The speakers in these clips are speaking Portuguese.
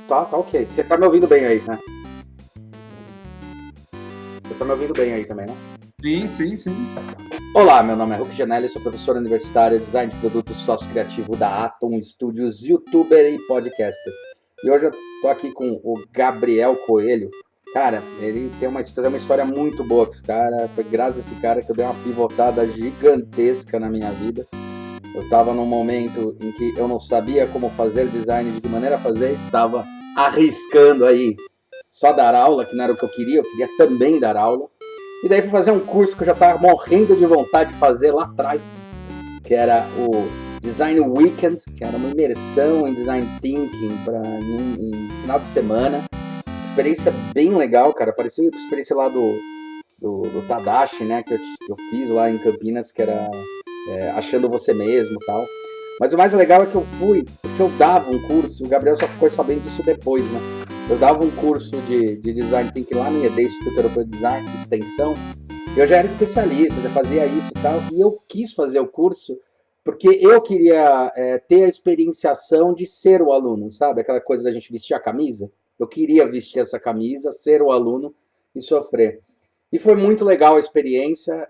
Tá ok. Você tá me ouvindo bem aí, né? Você tá me ouvindo bem aí também, né? Sim, sim, sim. Olá, meu nome é Hulk Janelli, sou professor universitário, design de produtos, sócio criativo da Atom Studios, youtuber e podcaster. E hoje eu tô aqui com o Gabriel Coelho. Cara, ele tem uma história muito boa com esse cara. Foi graças a esse cara que eu dei uma pivotada gigantesca na minha vida. Eu estava num momento em que eu não sabia como fazer design, de que maneira fazer, estava arriscando aí só dar aula, que não era o que eu queria também dar aula. E daí fui fazer um curso que eu já estava morrendo de vontade de fazer lá atrás, que era o Design Weekend, que era uma imersão em design thinking para em final de semana. Experiência bem legal, cara. Parecia a experiência lá do Tadashi, né? Que eu fiz lá em Campinas, que era achando você mesmo e tal. Mas o mais legal é que eu fui, porque eu dava um curso, o Gabriel só ficou sabendo disso depois, né? Eu dava um curso de Design Thinking lá no IED, Instituto Europeu de Design, de Extensão, eu já era especialista, já fazia isso e tal, e eu quis fazer o curso porque eu queria ter a experienciação de ser o aluno, sabe? Aquela coisa da gente vestir a camisa. Eu queria vestir essa camisa, ser o aluno e sofrer. E foi muito legal a experiência,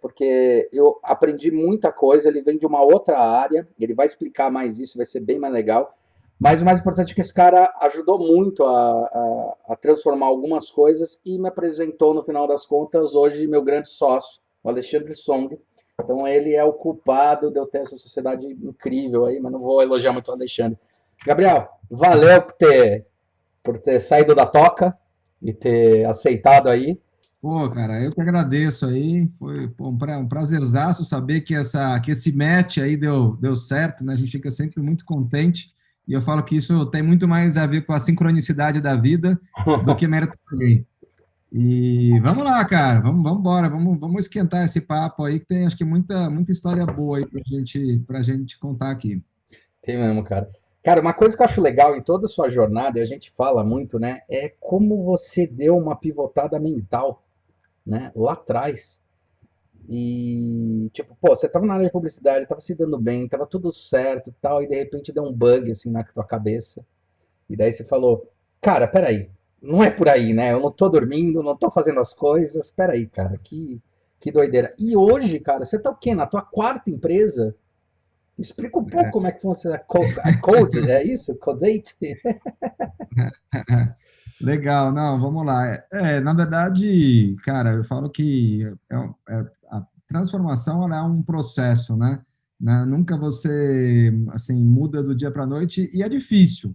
porque eu aprendi muita coisa. Ele vem de uma outra área, ele vai explicar mais isso, vai ser bem mais legal. Mas o mais importante é que esse cara ajudou muito a transformar algumas coisas e me apresentou, no final das contas, hoje meu grande sócio, o Alexandre Song. Então ele é o culpado de eu ter essa sociedade incrível aí, mas não vou elogiar muito o Alexandre. Gabriel, valeu por ter saído da toca e ter aceitado aí. Pô, cara, eu que agradeço aí. Foi pô, um prazerzaço saber que esse match aí deu certo, né? A gente fica sempre muito contente. E eu falo que isso tem muito mais a ver com a sincronicidade da vida do que mérito de alguém. E vamos lá, cara, vamos embora, vamos esquentar esse papo aí, que tem acho que muita história boa aí pra gente contar aqui. Tem mesmo, cara. Cara, uma coisa que eu acho legal em toda a sua jornada, e a gente fala muito, né, é como você deu uma pivotada mental, né, lá atrás. E, tipo, pô, você tava na área de publicidade, tava se dando bem, tava tudo certo e tal, e de repente deu um bug, assim, na tua cabeça. E daí você falou, cara, peraí, não é por aí, né? Eu não tô dormindo, não tô fazendo as coisas, peraí, cara, que doideira. E hoje, cara, você tá o quê? Na tua quarta empresa? Explica um pouco como é que funciona a Code, é isso? Codate? Legal, não, vamos lá. Na verdade, cara, eu falo que a transformação ela é um processo, né? Nunca você assim muda do dia para a noite e é difícil.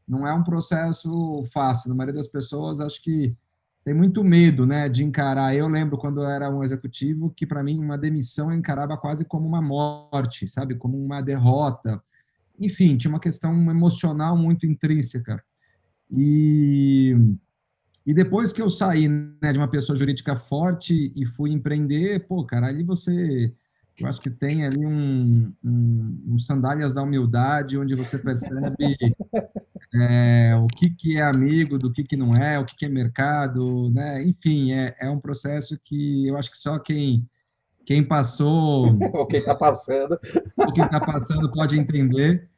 Não é um processo fácil. Na maioria das pessoas, acho que tem muito medo, né, de encarar. Eu lembro quando eu era um executivo que para mim uma demissão eu encarava quase como uma morte, sabe? Como uma derrota. Enfim, tinha uma questão emocional muito intrínseca. E e depois que eu saí, né, de uma pessoa jurídica forte e fui empreender, pô, cara, ali você, eu acho que tem ali um sandálias da humildade, onde você percebe o que é amigo, do que não é, o que é mercado, né? Enfim, é um processo que eu acho que só quem passou O que tá passando? ou quem está passando pode entender.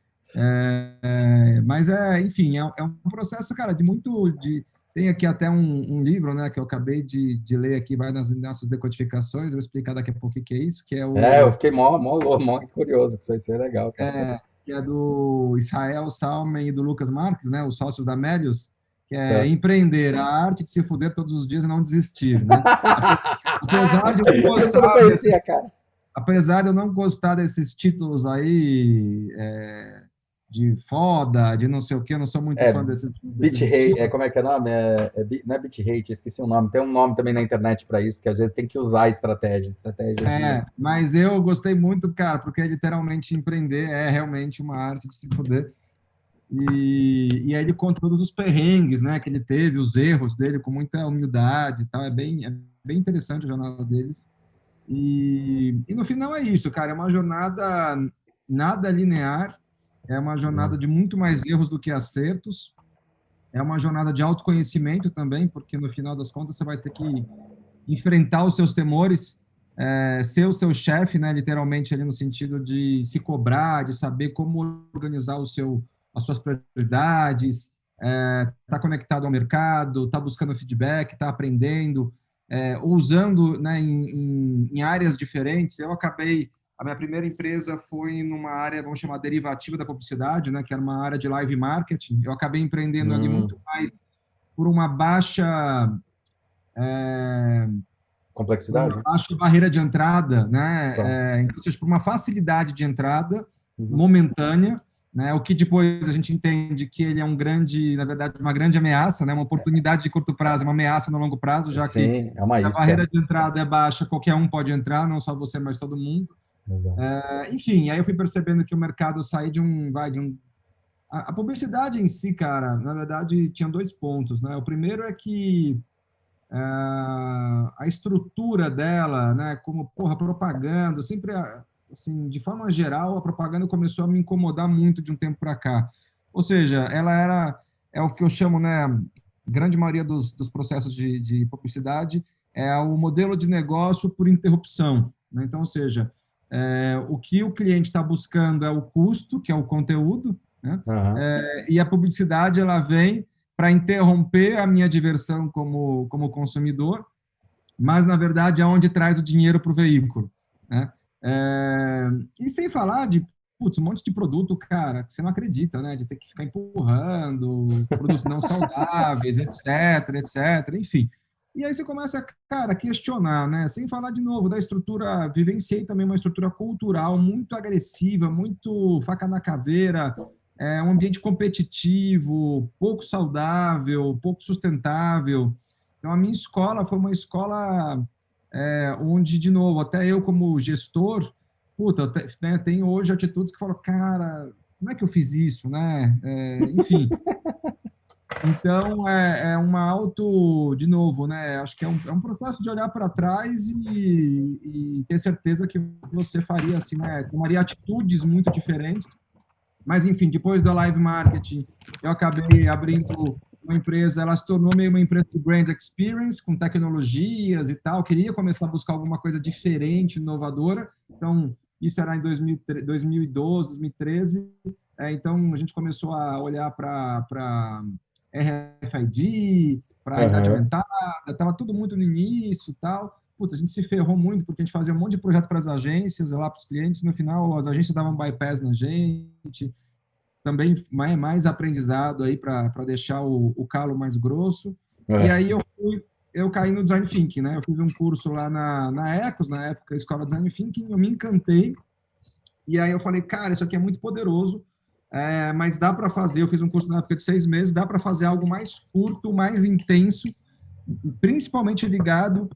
Mas enfim, é um processo, cara, de muito de tem aqui até um livro, né, que eu acabei de ler aqui, vai nas nossas decodificações, eu vou explicar daqui a pouco o que é isso, Eu fiquei mó curioso com isso aí é legal, cara. que é do Israel Salmen e do Lucas Marques, né, os sócios da Melius, que é Tá. empreender, a arte de se fuder todos os dias e não desistir, né? Apesar de eu não Isso eu não gostar conhecia, desses cara. apesar de eu não gostar desses títulos aí, de foda, de não sei o quê, eu não sou muito É, fã desses Beat Hate, estilos. como é que é o nome? Não é Beat Hate, eu esqueci o nome. Tem um nome também na internet para isso, que a gente tem que usar a estratégia de. Mas eu gostei muito, cara, porque literalmente empreender é realmente uma arte de se fuder. E aí ele conta todos os perrengues, né, que ele teve, os erros dele com muita humildade e tal. É bem interessante a jornada deles. E no final é isso, cara. É uma jornada nada linear, é uma jornada de muito mais erros do que acertos, é uma jornada de autoconhecimento também, porque no final das contas você vai ter que enfrentar os seus temores, ser o seu chefe, né, literalmente ali no sentido de se cobrar, de saber como organizar as suas prioridades, está conectado ao mercado, está buscando feedback, está aprendendo, usando, né, em áreas diferentes. A minha primeira empresa foi numa área, vamos chamar, derivativa da publicidade, né, que era uma área de live marketing. Eu acabei empreendendo ali muito mais por uma baixa, por uma Complexidade? baixa barreira de entrada, né? Tá. Então, ou seja, por uma facilidade de entrada Uhum. momentânea, né? O que depois a gente entende que ele é na verdade, uma grande ameaça, né? Uma oportunidade de curto prazo, uma ameaça no longo prazo, já que Sim, é uma se a isca. barreira de entrada é baixa, qualquer um pode entrar, não só você, mas todo mundo. Exato. Enfim, aí eu fui percebendo que o mercado sai a publicidade em si, cara, na verdade, tinha dois pontos, né? O primeiro é que a estrutura dela, né, como, porra, propaganda, sempre, assim, de forma geral, a propaganda começou a me incomodar muito de um tempo para cá. Ou seja, é o que eu chamo, né, grande maioria dos processos de publicidade, é o modelo de negócio por interrupção, né? Então, ou seja, o que o cliente está buscando é o custo, que é o conteúdo, né? Aham. E a publicidade, ela vem para interromper a minha diversão como consumidor, mas, na verdade, é onde traz o dinheiro para o veículo, né? E sem falar de putz, um monte de produto, cara, que você não acredita, né? De ter que ficar empurrando, produtos não saudáveis, etc, etc, enfim. E aí você começa, cara, a questionar, né? Sem falar de novo da estrutura, vivenciei também uma estrutura cultural muito agressiva, muito faca na caveira, um ambiente competitivo, pouco saudável, pouco sustentável. Então, a minha escola foi uma escola onde, de novo, até eu como gestor, puta, né, tenho hoje atitudes que falam, cara, como é que eu fiz isso, né? Enfim, então de novo, né? Acho que é um processo de olhar para trás e ter certeza que você faria assim, né? Tomaria atitudes muito diferentes, mas, enfim, depois do live marketing, eu acabei abrindo uma empresa, ela se tornou meio uma empresa de brand experience, com tecnologias e tal. Queria começar a buscar alguma coisa diferente, inovadora. Então, isso era em 2012, 2013. Então, a gente começou a olhar para RFID, para idade Aham. aumentada, estava tudo muito no início e tal. Putz, a gente se ferrou muito, porque a gente fazia um monte de projeto para as agências, lá para os clientes. No final, as agências davam bypass na gente, também mais aprendizado aí para deixar o calo mais grosso. E É. aí eu caí no Design Thinking, né? Eu fiz um curso lá na Ecos, na época, Escola de Design Thinking, eu me encantei. E aí eu falei, cara, isso aqui é muito poderoso, mas dá para fazer. Eu fiz um curso na época de 6 meses, dá para fazer algo mais curto, mais intenso, principalmente ligado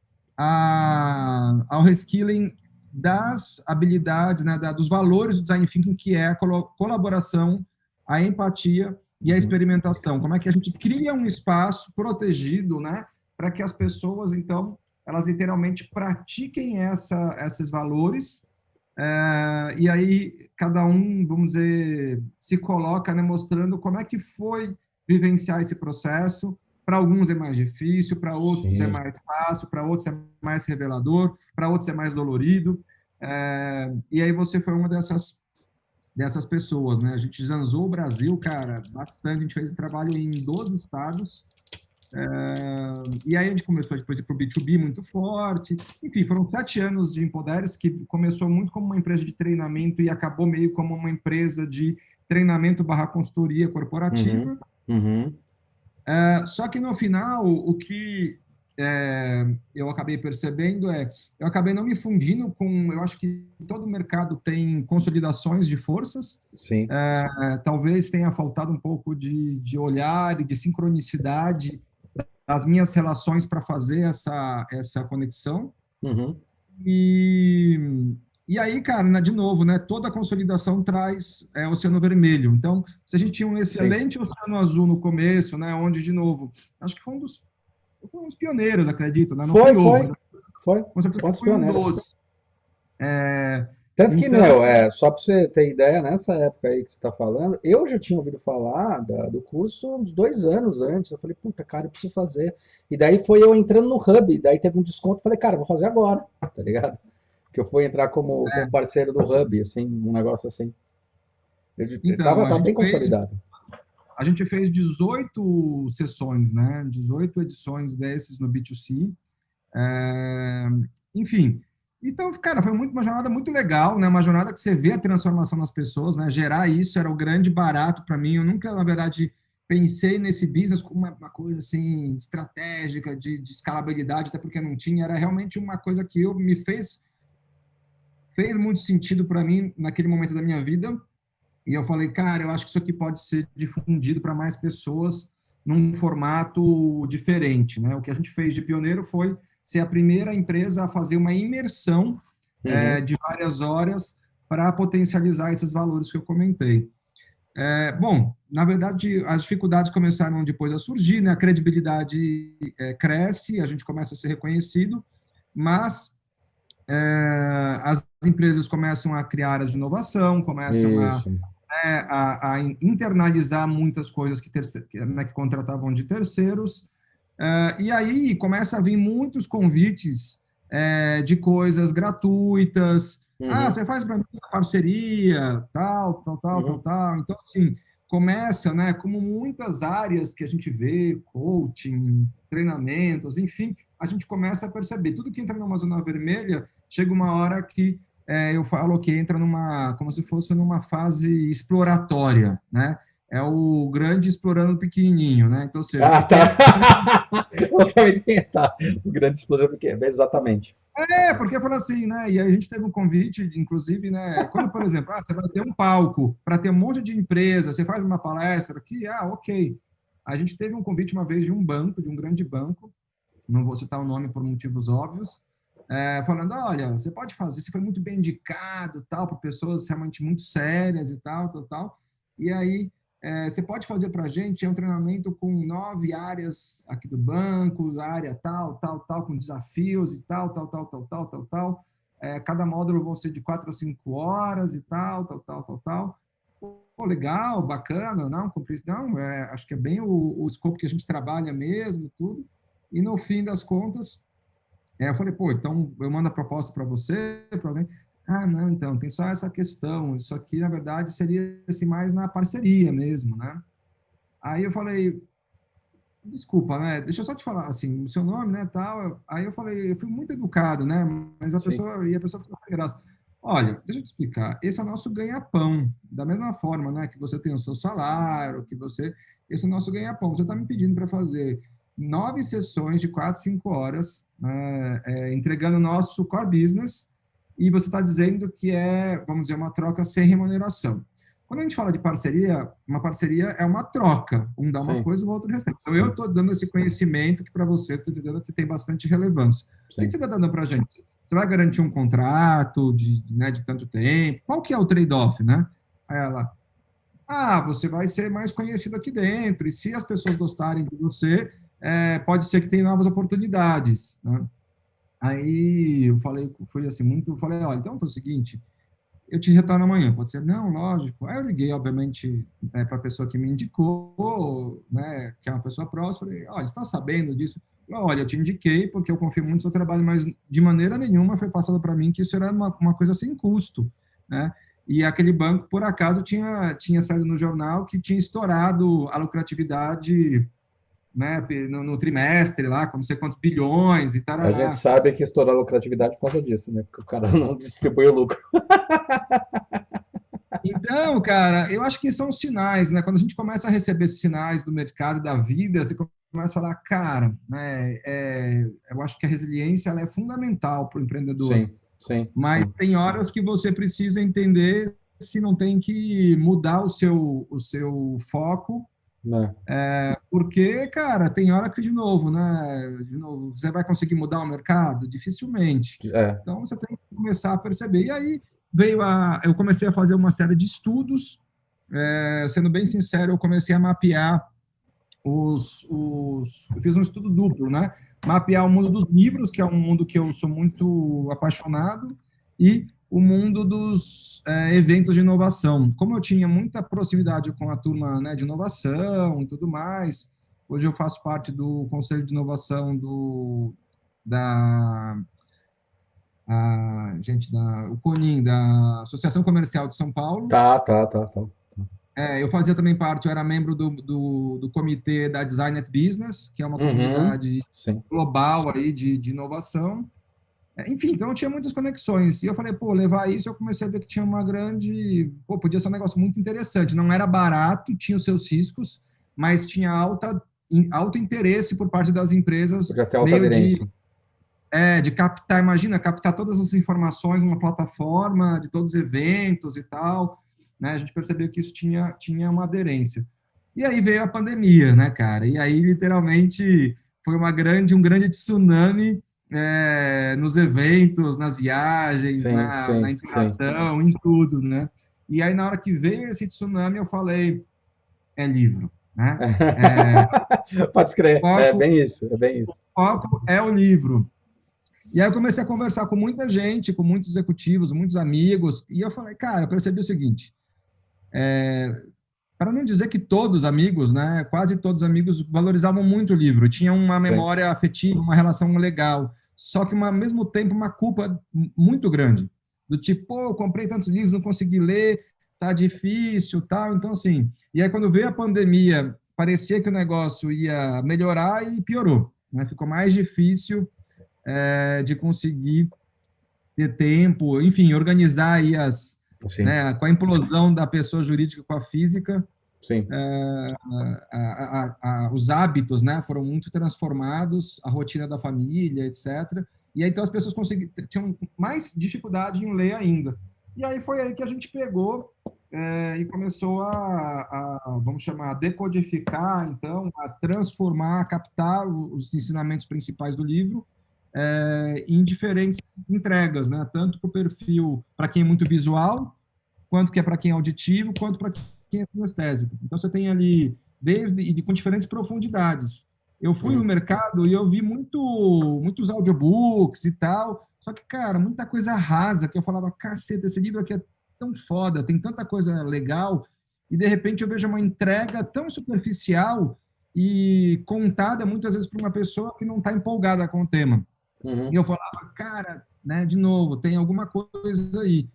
ao reskilling das habilidades, né, dos valores do design thinking, que é a colaboração, a empatia e a Uhum. experimentação. Como é que a gente cria um espaço protegido, né, para que as pessoas, então, elas literalmente pratiquem esses valores, e aí cada um, vamos dizer, se coloca, né, mostrando como é que foi vivenciar esse processo. Para alguns é mais difícil, para outros é Sim. mais fácil, para outros é mais revelador, para outros é mais dolorido. E aí você foi uma dessas pessoas, né? A gente zanzou o Brasil, cara, bastante. A gente fez esse trabalho em 12 estados. E aí a gente começou depois para o B2B muito forte. Enfim, foram 7 anos de Empoderes, que começou muito como uma empresa de treinamento e acabou meio como uma empresa de treinamento barra consultoria Uhum. corporativa. Uhum. Só que no final, o que eu acabei percebendo eu acabei não me fundindo com, eu acho que todo mercado tem consolidações de forças, Sim. talvez tenha faltado um pouco de olhar e de sincronicidade das minhas relações para fazer essa conexão. Uhum. E, e aí, cara, né, de novo, né, toda consolidação traz oceano vermelho. Então, se a gente tinha um Sim. excelente oceano azul no começo, né, onde, de novo, acho que foi um dos pioneiros, acredito, né? Não Foi, fui o, foi. mas Foi. com certeza Foi um dos fui um pioneiros. dos. É, Tanto que, então, meu, só para você ter ideia, nessa época aí que você está falando, eu já tinha ouvido falar do curso uns 2 anos antes. Eu falei, puta, cara, eu preciso fazer. E daí foi eu entrando no Hub, daí teve um desconto. Eu falei, cara, vou fazer agora, tá ligado? Que eu fui entrar como parceiro do Hub, assim, um negócio assim. Ele então, tava bem consolidado. a gente fez 18 sessões, né? 18 edições desses no B2C. É, enfim, então, cara, foi uma jornada muito legal, né? Uma jornada que você vê a transformação nas pessoas, né? Gerar isso era o grande barato para mim. Eu nunca, na verdade, pensei nesse business como uma coisa assim estratégica de escalabilidade, até porque não tinha. Era realmente uma coisa que me fez muito sentido para mim naquele momento da minha vida. E eu falei, cara, eu acho que isso aqui pode ser difundido para mais pessoas num formato diferente, né? O que a gente fez de pioneiro foi ser a primeira empresa a fazer uma imersão Uhum. de várias horas para potencializar esses valores que eu comentei. Bom, na verdade, as dificuldades começaram depois a surgir, né? A credibilidade cresce, a gente começa a ser reconhecido, mas as empresas começam a criar áreas de inovação, começam Isso. a internalizar muitas coisas né, que contratavam de terceiros, e aí começa a vir muitos convites de coisas gratuitas. Ah, Uhum. você faz para mim uma parceria, tal, tal, tal, tal, Uhum. tal. Então, assim, começa, né, como muitas áreas que a gente vê, coaching, treinamentos, enfim, a gente começa a perceber. Tudo que entra numa zona vermelha, chega uma hora que eu falo que entra como se fosse numa fase exploratória, né? É o grande explorando o pequenininho, né? Então, ou seja, o Ah, pequeno. tá. Eu também tenho, tá. O grande explorador pequeno, exatamente. Porque falou assim, né? E aí a gente teve um convite, inclusive, né? Quando, por exemplo, você vai ter um palco para ter um monte de empresa, você faz uma palestra aqui, ok. A gente teve um convite uma vez de um banco, de um grande banco, não vou citar o nome por motivos óbvios, falando, olha, você pode fazer, você foi muito bem indicado, tal, para pessoas realmente muito sérias e tal, tal, tal. E aí, você pode fazer para a gente um treinamento com 9 áreas aqui do banco, área tal, tal, tal, com desafios e tal, tal, tal, tal, tal, tal, tal. Cada módulo vão ser de 4 a 5 horas e tal, tal, tal, tal, tal. Pô, legal, bacana, não, não, acho que é bem o escopo que a gente trabalha mesmo, tudo. E no fim das contas, eu falei, pô, então eu mando a proposta para você, para alguém. Ah, não, então, tem só essa questão. Isso aqui, na verdade, seria assim, mais na parceria mesmo, né? Aí eu falei, desculpa, né? Deixa eu só te falar, assim, o seu nome, né, tal. Aí eu falei, eu fui muito educado, né? Mas Sim. a pessoa ficou sem graça. Olha, deixa eu te explicar. Esse é o nosso ganha-pão. Da mesma forma, né, que você tem o seu salário, esse é o nosso ganha-pão. Você está me pedindo para fazer 9 sessões de 4, 5 horas, entregando o nosso core business, e você está dizendo que vamos dizer, uma troca sem remuneração. Quando a gente fala de parceria, uma parceria é uma troca. Um dá uma Sim. coisa, o outro recebe. Então, eu Sim. estou dando esse conhecimento que para você, estou entendendo que tem bastante relevância. O que Sim. você está dando para a gente? Você vai garantir um contrato de tanto tempo? Qual que é o trade-off, né? Aí ela, você vai ser mais conhecido aqui dentro, e se as pessoas gostarem de você, pode ser que tenha novas oportunidades, né? Aí eu falei, foi assim, falei, olha, então foi o seguinte, eu te retorno amanhã, pode ser? Não, lógico. Aí eu liguei, obviamente, para a pessoa que me indicou, né, que é uma pessoa próxima, falei, olha, está sabendo disso? Olha, eu te indiquei porque eu confio muito no seu trabalho, mas de maneira nenhuma foi passado para mim que isso era uma coisa sem custo, né? E aquele banco, por acaso, tinha saído no jornal que tinha estourado a lucratividade, né, no trimestre lá, com não sei quantos bilhões e A gente tarará. sabe que estourar a lucratividade por causa disso, né? Porque o cara não distribui o lucro. Então, cara, eu acho que são sinais, né? Quando a gente começa a receber esses sinais do mercado, da vida, você começa a falar, cara, né? Eu acho que a resiliência ela é fundamental para o empreendedor, Sim, sim, mas sim. tem horas que você precisa entender se não tem que mudar o seu foco, Né? porque, cara, tem hora que, de novo, né? De novo, você vai conseguir mudar o mercado? Dificilmente. É. Então, você tem que começar a perceber. E aí eu comecei a fazer uma série de estudos. Sendo bem sincero, eu comecei a mapear eu fiz um estudo duplo, né? Mapear o mundo dos livros, que é um mundo que eu sou muito apaixonado, e o mundo dos eventos de inovação. Como eu tinha muita proximidade com a turma, né, de inovação e tudo mais, hoje eu faço parte do conselho de inovação da o CONIM, da Associação Comercial de São Paulo. Tá, tá, tá, tá. eu fazia também parte, eu era membro do comitê da Design at Business, que é uma Uhum, comunidade sim. global aí de inovação. Enfim, então eu tinha muitas conexões. E eu falei, pô, levar isso, eu comecei a ver que tinha uma grande. Pô, podia ser um negócio muito interessante. Não era barato, tinha os seus riscos, mas tinha alto interesse por parte das empresas, Podia ter alta meio aderência. de captar, imagina, captar todas as informações numa plataforma de todos os eventos e tal. Né? A gente percebeu que isso tinha uma aderência. E aí veio a pandemia, né, cara? E aí, literalmente, foi um grande tsunami nos eventos, nas viagens, Sim, sim, na sim. interação, em tudo, né? E aí, na hora que veio esse tsunami, eu falei, é livro, né? Pode escrever. É Foco, bem isso, é bem isso. foco é o livro. E aí eu comecei a conversar com muita gente, com muitos executivos, muitos amigos, e eu falei, cara, eu percebi o seguinte, para não dizer que todos os amigos, né, quase todos os amigos valorizavam muito o livro, tinham uma Sim. memória afetiva, uma relação legal, só que ao mesmo tempo uma culpa muito grande, do tipo, pô, eu comprei tantos livros, não consegui ler, tá difícil, tal, então assim, e aí quando veio a pandemia, parecia que o negócio ia melhorar e piorou, né, ficou mais difícil de conseguir ter tempo, enfim, organizar aí Sim, né, com a implosão da pessoa jurídica com a física, sim. os hábitos, né, foram muito transformados, a rotina da família, etc. E aí, então as pessoas tinham mais dificuldade em ler ainda. E aí foi aí que a gente pegou e começou vamos chamar, a decodificar, então, a transformar, a captar os ensinamentos principais do livro em diferentes entregas, né? Tanto para o perfil, para quem é muito visual, quanto que é para quem é auditivo, quanto para quem é kinestésico. Então, você tem ali, com diferentes profundidades. Eu fui no Uhum. mercado e eu vi muitos audiobooks e tal, só que, cara, muita coisa rasa, que eu falava, caceta, esse livro aqui é tão foda, tem tanta coisa legal, e de repente eu vejo uma entrega tão superficial e contada muitas vezes por uma pessoa que não está empolgada com o tema. E Uhum. eu falava, cara, né, de novo, tem alguma coisa aí.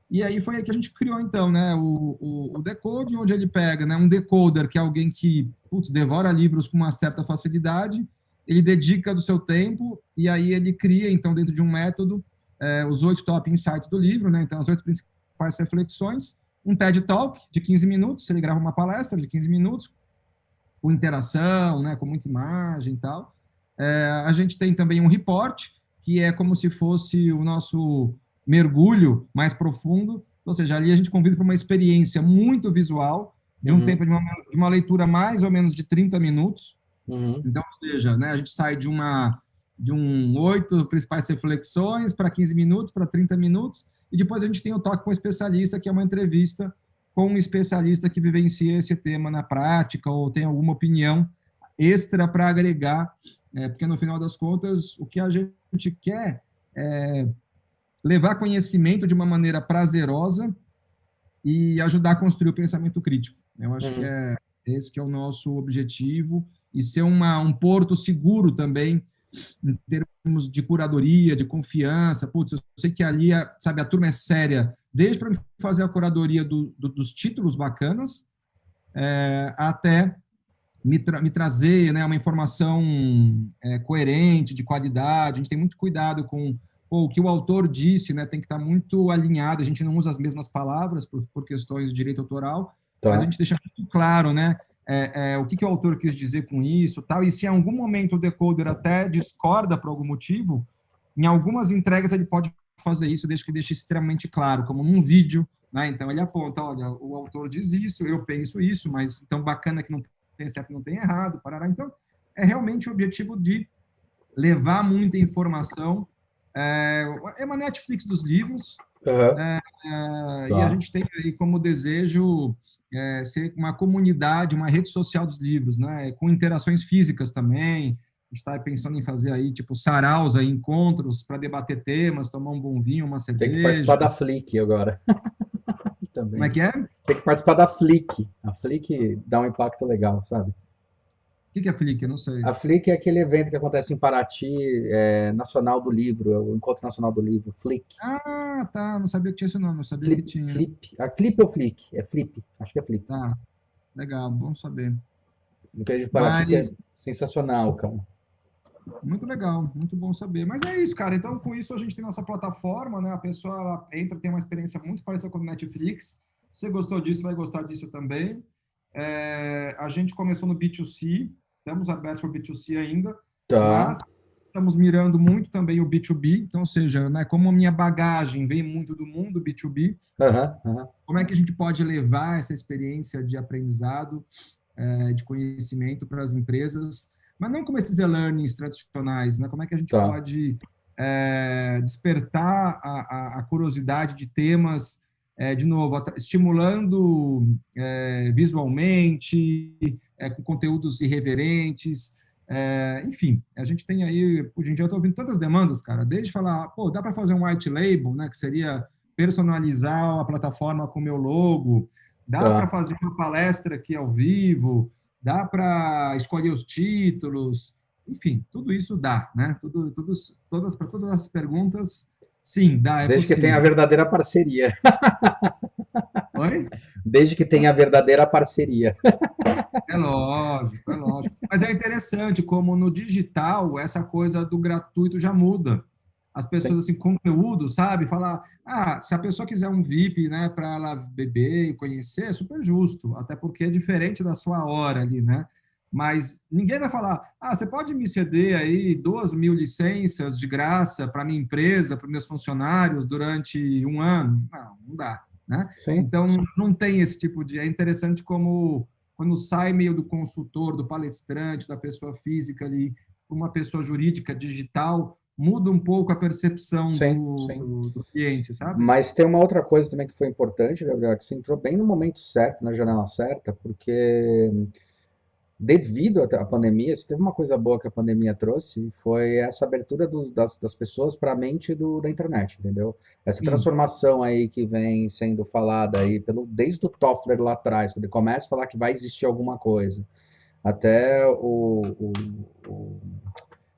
E aí foi aí que a gente criou, então, né, o Decode, onde ele pega, né, um decoder, que é alguém que, putz, devora livros com uma certa facilidade, ele dedica do seu tempo, e aí ele cria, então, dentro de um método, os 8 top insights do livro, né, então, as 8 principais reflexões, um TED Talk de 15 minutos, ele grava uma palestra de 15 minutos, com interação, né, com muita imagem e tal. A gente tem também um report, que é como se fosse o nosso mergulho mais profundo, ou seja, ali a gente convida para uma experiência muito visual, de um Uhum. tempo de uma leitura mais ou menos de 30 minutos. Uhum. Então, ou seja, né, a gente sai de um 8 principais reflexões para 15 minutos, para 30 minutos, e depois a gente tem o toque com o especialista, que é uma entrevista com um especialista que vivencia esse tema na prática ou tem alguma opinião extra para agregar, porque no final das contas, o que a gente quer é levar conhecimento de uma maneira prazerosa e ajudar a construir o pensamento crítico. Eu acho que Uhum. esse que é o nosso objetivo e ser um porto seguro também em termos de curadoria, de confiança. Putz, eu sei que ali, sabe, a turma é séria, desde para fazer a curadoria dos títulos bacanas, até me trazer, né, uma informação coerente, de qualidade. A gente tem muito cuidado com o que o autor disse, né, tem que estar muito alinhado. A gente não usa as mesmas palavras por questões de direito autoral, mas a Tá. gente deixa muito claro, né, o que o autor quis dizer com isso, tal. E se em algum momento o decoder até discorda por algum motivo, em algumas entregas ele pode fazer isso, desde que deixe extremamente claro, como num vídeo, né? Então ele aponta, olha, o autor diz isso, eu penso isso, mas então bacana que não tem certo, não tem errado, parará. Então, é realmente o objetivo de levar muita informação. É uma Netflix dos livros, Uhum. e a Tá. gente tem aí como desejo ser uma comunidade, uma rede social dos livros, né? Com interações físicas também. A gente está pensando em fazer aí, tipo, saraus, aí, encontros para debater temas, tomar um bom vinho, uma Tem que cerveja. participar da Flick agora Como é também. que é? Tem que participar da Flick. A Flick dá um impacto legal, sabe? que é Flick? Eu não sei. A Flick é aquele evento que acontece em Paraty, Nacional do Livro, é o Encontro Nacional do Livro, Flick. Ah, tá. Não sabia que tinha esse nome, eu sabia que tinha. Flip ou Flick? É Flip, acho que é Flip. Tá, legal, bom saber. Empresa de Paraty que é Mas sensacional, cara. muito legal, muito bom saber. Mas é isso, cara. Então, com isso, a gente tem nossa plataforma, né? A pessoa ela entra, tem uma experiência muito parecida com o Netflix. Se você gostou disso, vai gostar disso também. A gente começou no B2C, estamos abertos para o B2C ainda, Tá. mas estamos mirando muito também o B2B. Então, ou seja, né, como a minha bagagem vem muito do mundo B2B, Aham, aham. como é que a gente pode levar essa experiência de aprendizado, de conhecimento para as empresas, mas não como esses e-learnings tradicionais, né? Como é que a gente Tá. pode despertar a curiosidade de temas, de novo, estimulando visualmente, com conteúdos irreverentes, enfim, a gente tem aí, hoje em dia eu estou ouvindo tantas demandas, cara, desde falar, pô, dá para fazer um white label, né, que seria personalizar a plataforma com o meu logo, dá para Tá. fazer uma palestra aqui ao vivo, dá para escolher os títulos, enfim, tudo isso dá, né? Para todas as perguntas, sim, dá, é Desde que tenha a possível. verdadeira parceria. Oi? Desde que tenha a verdadeira parceria. É lógico, é lógico. Mas é interessante como no digital essa coisa do gratuito já muda. As Sim. pessoas assim, conteúdo, sabe? Falar, se a pessoa quiser um VIP, né, para ela beber e conhecer, é super justo, até porque é diferente da sua hora ali, né? Mas ninguém vai falar, você pode me ceder aí 2.000 licenças de graça para minha empresa, para meus funcionários durante um ano? Não, não dá, né? Sim. Então, não tem esse tipo de... É interessante como quando sai meio do consultor, do palestrante, da pessoa física ali, para uma pessoa jurídica digital, muda um pouco a percepção Sim. Sim. do cliente, sabe? Mas tem uma outra coisa também que foi importante, Gabriel, que você entrou bem no momento certo, na janela certa, porque devido à pandemia, se teve uma coisa boa que a pandemia trouxe, foi essa abertura das pessoas para a mente da internet, entendeu? Essa Sim. transformação aí que vem sendo falada aí desde o Toffler lá atrás, quando ele começa a falar que vai existir alguma coisa, até o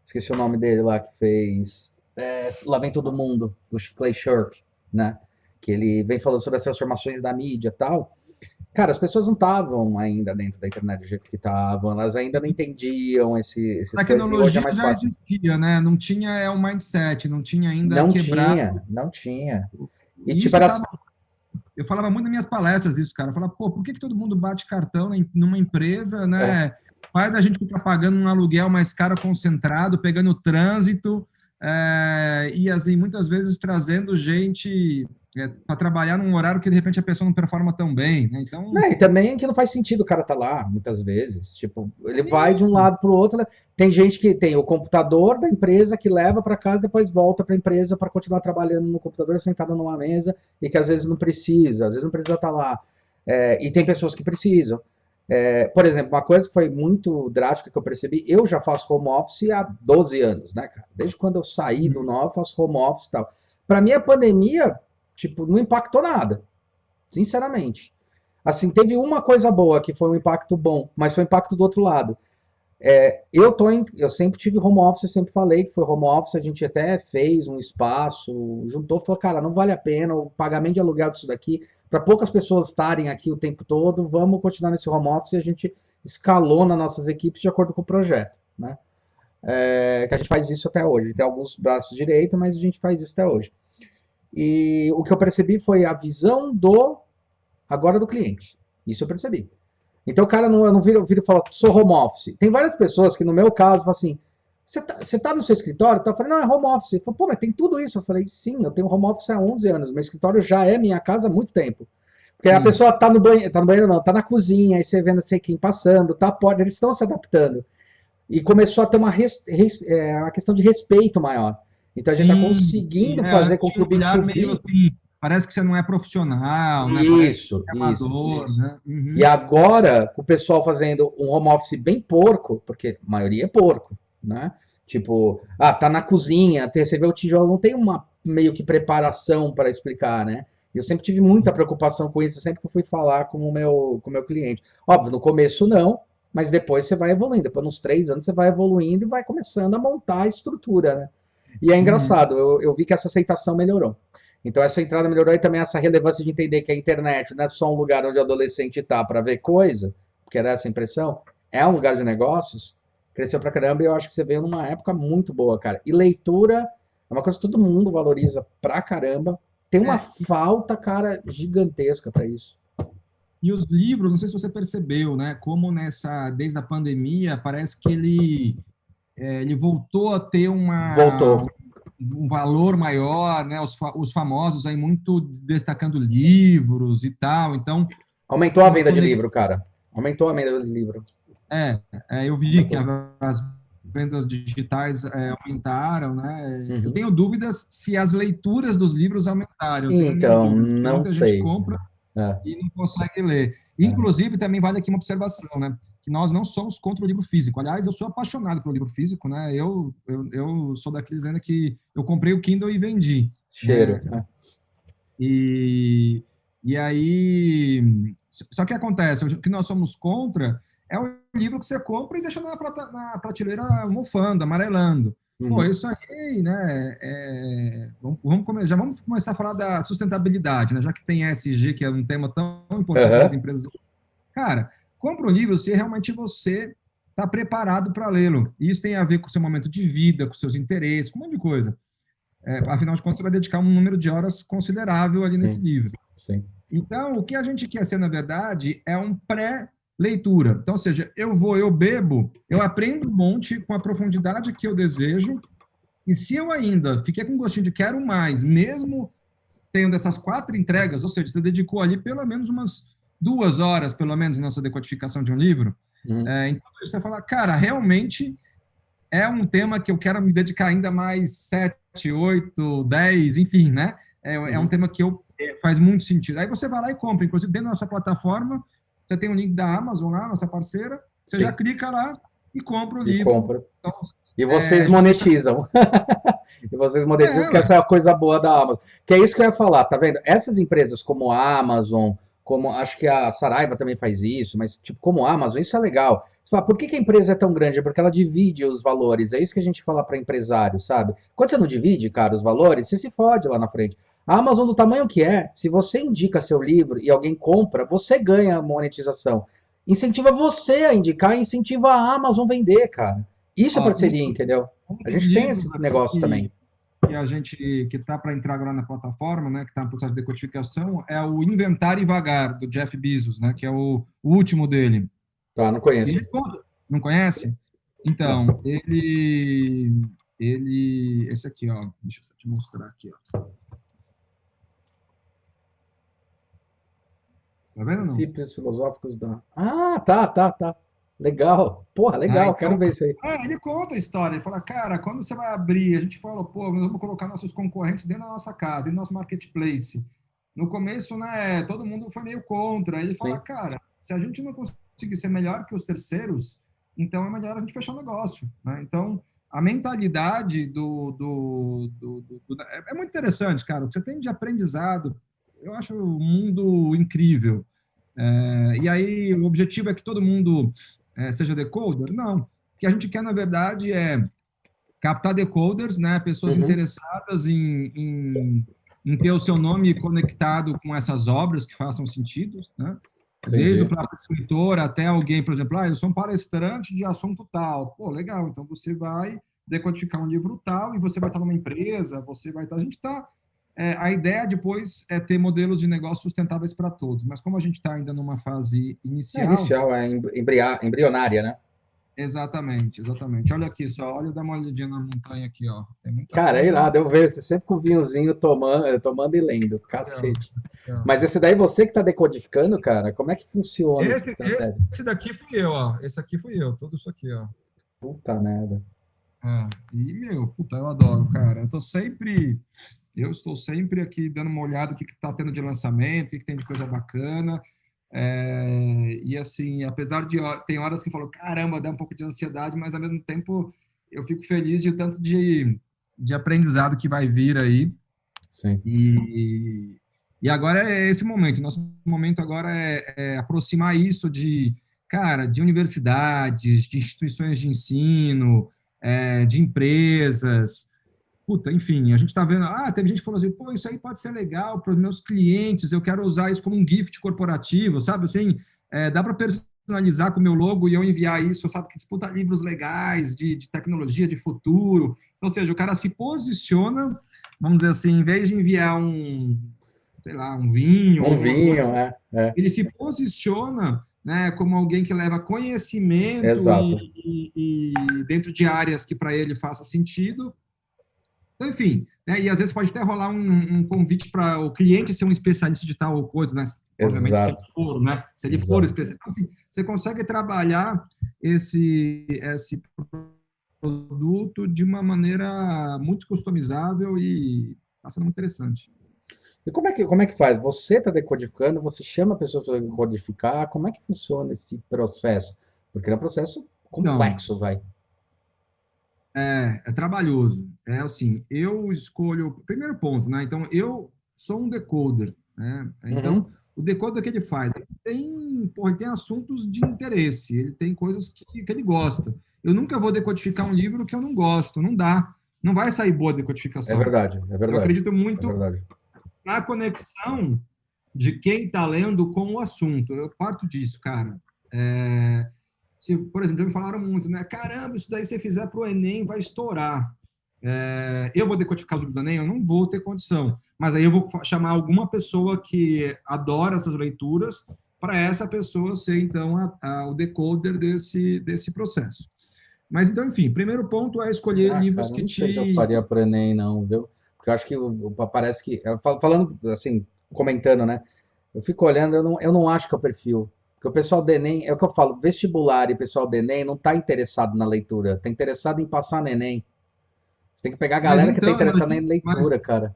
esqueci o nome dele lá, que fez Lá Vem Todo Mundo, do Clay Shirk, né? Que ele vem falando sobre as transformações da mídia e tal. Cara, as pessoas não estavam ainda dentro da internet do jeito que estavam, elas ainda não entendiam esses A coisas, e hoje é tecnologia mais já fácil. existia, né? Não tinha o mindset, não tinha ainda Não quebrado. tinha, não tinha. E E tipo, isso era. eu falava muito nas minhas palestras isso, cara. Eu falava, pô, por que todo mundo bate cartão numa empresa, É, né? Faz a gente ficar pagando um aluguel mais caro concentrado, pegando trânsito, e assim, muitas vezes trazendo gente para trabalhar num horário que de repente a pessoa não performa tão bem, né? Então, né, e também que não faz sentido o cara tá lá, muitas vezes. Tipo, ele vai de um isso, lado para o outro. Né? Tem gente que tem o computador da empresa que leva para casa e depois volta para a empresa para continuar trabalhando no computador sentado numa mesa e que às vezes não precisa, às vezes não precisa estar lá. E tem pessoas que precisam. Por exemplo, uma coisa que foi muito drástica que eu percebi, eu já faço home office há 12 anos, né, cara? Desde quando eu saí do nó, eu faço home office e tal. Para mim, a pandemia, tipo, não impactou nada, sinceramente. Assim, teve uma coisa boa que foi um impacto bom, mas foi um impacto do outro lado. Eu sempre tive home office, eu sempre falei que foi home office, a gente até fez um espaço, juntou, falou, cara, não vale a pena o pagamento de aluguel disso daqui, para poucas pessoas estarem aqui o tempo todo, vamos continuar nesse home office e a gente escalou nas nossas equipes de acordo com o projeto, né? Que a gente faz isso até hoje. Tem alguns braços direitos, mas a gente faz isso até hoje. E o que eu percebi foi a visão agora do cliente. Isso eu percebi. Então o cara não vira e fala, sou home office. Tem várias pessoas que, no meu caso, falam assim, você tá no seu escritório? Eu falei, não, é home office. Ele falou, pô, mas tem tudo isso. Eu falei, sim, eu tenho home office há 11 anos. Meu escritório já é minha casa há muito tempo. Porque a sim. pessoa tá no banheiro não, tá na cozinha, aí você vê não sei quem passando, tá, pode, eles estão se adaptando. E começou a ter uma questão de respeito maior. Então a gente está Sim, sim. conseguindo fazer Antes com que tinha o um olhar meio B2B. assim, parece que você não é profissional, né? Parece que Isso, você é isso. amador, né? E Uhum. agora, o pessoal fazendo um home office bem porco, porque a maioria é porco, né? Tipo, tá na cozinha, você vê o tijolo, não tem uma meio que preparação para explicar, né? Eu sempre tive muita preocupação com isso, sempre que eu fui falar com o meu cliente. Óbvio, no começo não, mas depois você vai evoluindo. Depois, uns 3 anos, você vai evoluindo e vai começando a montar a estrutura, né? E é engraçado, eu vi que essa aceitação melhorou. Então, essa entrada melhorou e também essa relevância de entender que a internet não é só um lugar onde o adolescente está para ver coisa, porque era essa a impressão, é um lugar de negócios, cresceu pra caramba e eu acho que você veio numa época muito boa, cara. E leitura é uma coisa que todo mundo valoriza pra caramba. Tem uma falta, cara, gigantesca para isso. E os livros, não sei se você percebeu, né? Como desde a pandemia, parece que ele voltou a ter Voltou. um valor maior, né? Os famosos aí muito destacando livros e tal. Então, Aumentou a uma venda de conexão. livro, cara. Aumentou a venda de livro. Eu vi que Aumentou. as vendas digitais aumentaram, né? Eu Uhum. tenho dúvidas se as leituras dos livros aumentaram. Eu tenho minhas Então, dúvidas, porque não muita gente sei. compra É, e não consegue ler. é. Inclusive, também vale aqui uma observação, né? Que nós não somos contra o livro físico. Aliás, eu sou apaixonado pelo livro físico, né? Eu sou daqueles ainda que eu comprei o Kindle e vendi, Cheiro. né? E, e aí, só que acontece, o que nós somos contra é o livro que você compra e deixa na prateleira mofando, amarelando. Pô, Uhum. isso aí, né? Já vamos começar a falar da sustentabilidade, né? Já que tem ESG, que é um tema tão importante das Uhum. empresas. Cara, compra um livro se realmente você está preparado para lê-lo. E isso tem a ver com o seu momento de vida, com seus interesses, com um monte de coisa. Afinal de contas, você vai dedicar um número de horas considerável ali nesse Sim, livro. sim. Então, o que a gente quer ser, na verdade, é um pré-leitura. Então, ou seja, eu bebo, eu aprendo um monte com a profundidade que eu desejo, e se eu ainda fiquei com gostinho de quero mais, mesmo tendo essas 4 entregas, ou seja, você dedicou ali pelo menos umas 2 horas, pelo menos, nessa decodificação de um livro, Uhum. então você fala, cara, realmente é um tema que eu quero me dedicar ainda mais 7, 8, 10, enfim, né? É um Uhum. tema que faz muito sentido. Aí você vai lá e compra. Inclusive, dentro da nossa plataforma, você tem um link da Amazon lá, nossa parceira, você já Sim. clica lá e compra o E livro. compra. Então, E vocês a gente deixa. monetizam. E vocês monetizam, que Ué. essa é a coisa boa da Amazon. Que é isso que eu ia falar, tá vendo? Essas empresas como a Amazon, como acho que a Saraiva também faz isso, mas tipo, como a Amazon, isso é legal. Você fala, por que que a empresa é tão grande? É porque ela divide os valores. É isso que a gente fala para empresário, sabe? Quando você não divide, cara, os valores, você se fode lá na frente. A Amazon, do tamanho que é, se você indica seu livro e alguém compra, você ganha monetização. Incentiva você a indicar e incentiva a Amazon vender, cara. Isso é Ó, parceria, entendeu? um A dos gente tem livros esse aqui negócio também. que a gente que está para entrar agora na plataforma, né, que está no processo de decodificação, é o Inventar e Vagar, do Jeff Bezos, né, que é o último dele. Tá, não E conheço. ele conta, não conhece? Não. Então, esse aqui, ó, deixa eu te mostrar aqui, ó. Tá vendo ou não? Princípios filosóficos da. Ah, tá, tá, tá. Legal. Porra, legal, quero Então, ver isso aí. ele conta a história, ele fala, cara, quando você vai abrir, a gente fala, pô, nós vamos colocar nossos concorrentes dentro da nossa casa, dentro do nosso marketplace. No começo, né, todo mundo foi meio contra. Aí ele fala, Sim. cara, se a gente não conseguir ser melhor que os terceiros, então é melhor a gente fechar o negócio, né? Então, a mentalidade é muito interessante, cara. O que você tem de aprendizado, eu acho o mundo incrível. E aí, o objetivo é que todo mundo seja decoder? Não. O que a gente quer, na verdade, é captar decoders, né? Pessoas Uhum. interessadas em ter o seu nome conectado com essas obras que façam sentido, né? Desde o Entendi. próprio escritor até alguém, por exemplo, eu sou um palestrante de assunto tal. Pô, legal, então você vai decodificar um livro tal e você vai estar numa empresa, você vai estar... A gente está... a ideia depois é ter modelos de negócio sustentáveis para todos, mas como a gente está ainda numa fase É inicial, inicial, é embrionária, né? exatamente, exatamente. Olha aqui só, olha, dá uma olhadinha na montanha aqui, ó. Tem muita Cara, é coisa. irado, eu vejo você sempre com o vinhozinho tomando e lendo. Aqui, ó, Cacete. aqui, ó. Mas esse daí você que tá decodificando, cara? Como é que funciona essa estratégia? Esse daqui fui eu, ó. Esse aqui fui eu, tudo isso aqui, ó. Puta merda. E, meu, puta, eu adoro, cara. Eu estou sempre aqui dando uma olhada no que está tendo de lançamento, o que tem de coisa bacana. E assim, apesar de tem horas que eu falo, caramba, dá um pouco de ansiedade, mas ao mesmo tempo eu fico feliz de tanto de aprendizado que vai vir aí. Sim. E agora é esse momento. Nosso momento agora é aproximar isso de cara, de universidades, de instituições de ensino, de empresas. Puta, enfim, a gente está vendo. Teve gente que falou assim: pô, isso aí pode ser legal para os meus clientes, eu quero usar isso como um gift corporativo, sabe? Assim, dá para personalizar com o meu logo e eu enviar isso, sabe? Que disputa livros legais de tecnologia, de futuro. Então, ou seja, o cara se posiciona, vamos dizer assim, em vez de enviar sei lá, um vinho, Um alguma vinho, coisa, ele se posiciona, né, como alguém que leva conhecimento exato. e dentro de áreas que para ele faça sentido. Então, enfim, né, e às vezes pode até rolar um convite para o cliente ser um especialista de tal coisa, né? Obviamente, se ele Exato, for, né? Se ele for exato. especialista. Então, assim, você consegue trabalhar esse produto de uma maneira muito customizável e está sendo muito interessante. E como é que faz? Você está decodificando, você chama a pessoa para decodificar, como é que funciona esse processo? Porque é um processo Então, complexo, vai. é trabalhoso. É assim, eu escolho. Primeiro ponto, né? Então, eu sou um decoder, né? Então, Uhum. o decoder que ele faz, ele tem assuntos de interesse, ele tem coisas que ele gosta. Eu nunca vou decodificar um livro que eu não gosto, não dá. Não vai sair boa a É decodificação. verdade, é Eu verdade, acredito é muito verdade. na conexão de quem está lendo com o assunto. Eu parto disso, cara. Se, por exemplo, já me falaram muito, né? Caramba, isso daí se você fizer para o Enem vai estourar. Eu vou decodificar os livros do Enem? Eu não vou ter condição. Mas aí eu vou chamar alguma pessoa que adora essas leituras para essa pessoa ser, então, o decoder desse processo. Mas, então, enfim, primeiro ponto é escolher Ah, livros cara, eu que não sei se eu te... faria para o Enem, não, viu? Porque eu acho que parece que. Falando assim, comentando, né? Eu fico olhando, eu não acho que é o perfil. Porque o pessoal do Enem, é o que eu falo, vestibular e pessoal do Enem não está interessado na leitura, está interessado em passar no Enem. Você tem que pegar a Mas galera que está então, interessada imagina, em leitura, cara.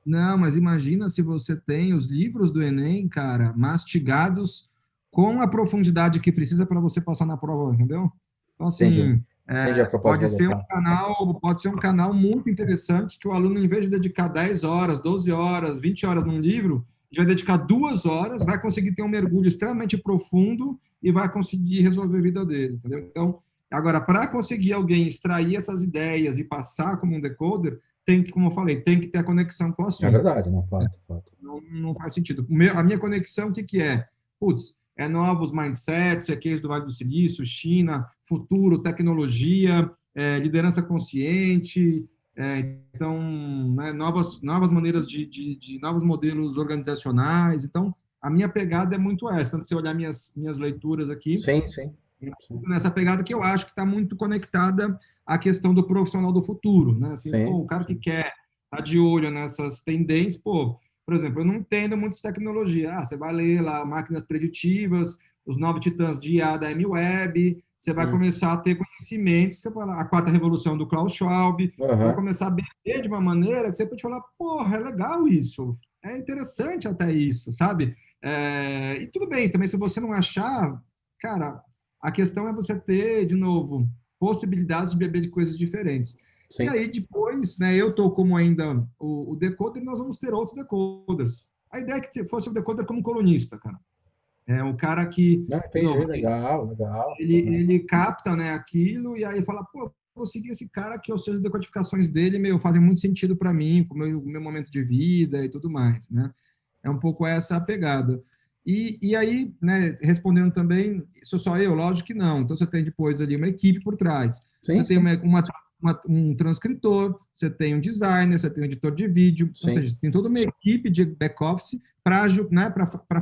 não, mas imagina se você tem os livros do Enem, cara, mastigados com a profundidade que precisa para você passar na prova, entendeu? Então, Entendi. assim, Entendi a proposta pode de ser um colocar. canal, pode ser um canal muito interessante que o aluno, em vez de dedicar 10 horas, 12 horas, 20 horas num livro, ele vai dedicar 2 horas, vai conseguir ter um mergulho extremamente profundo e vai conseguir resolver a vida dele, entendeu? Então, agora, para conseguir alguém extrair essas ideias e passar como um decoder, tem que, como eu falei, tem que ter a conexão com o É assunto. verdade, não, fato, fato. Não faz sentido. A minha conexão, o que, que é? Putz, novos mindsets, case do Vale do Silício, China, futuro, tecnologia, liderança consciente, então, né, novas maneiras de novos modelos organizacionais. Então, a minha pegada é muito essa. Tanto se você olhar minhas leituras aqui, Sim, sim, sim. nessa pegada que eu acho que está muito conectada à questão do profissional do futuro, né? Assim, pô, Sim, o cara que sim. quer estar de olho nessas tendências, pô, por exemplo, eu não entendo muito de tecnologia. Você vai ler lá máquinas preditivas, os novos titãs de IA da M-Web, você vai Hum. começar a ter conhecimento, você vai lá, a quarta revolução do Klaus Schwab, você vai Aham. começar a beber de uma maneira que você pode falar, porra, é legal isso, é interessante até isso, sabe? E tudo bem, também se você não achar, cara, a questão é você ter, de novo, possibilidades de beber de coisas diferentes. E Sim. aí, depois, né, eu estou como ainda o decoder, nós vamos ter outros decoders. A ideia é que fosse o decoder como colunista, cara. É um cara que, Não, de entendi, novo, legal, legal. ele capta, né, aquilo e aí fala, pô, vou seguir esse cara que eu sei as decodificações dele, meu, fazem muito sentido para mim, com o meu momento de vida e tudo mais, né? É um pouco essa a pegada. E aí, né, respondendo também, sou só eu? Lógico que não. Então, você tem depois ali uma equipe por trás. Sim, Você tem sim, um transcritor, você tem um designer, você tem um editor de vídeo, ou sim. seja, tem toda uma equipe de back-office para, né,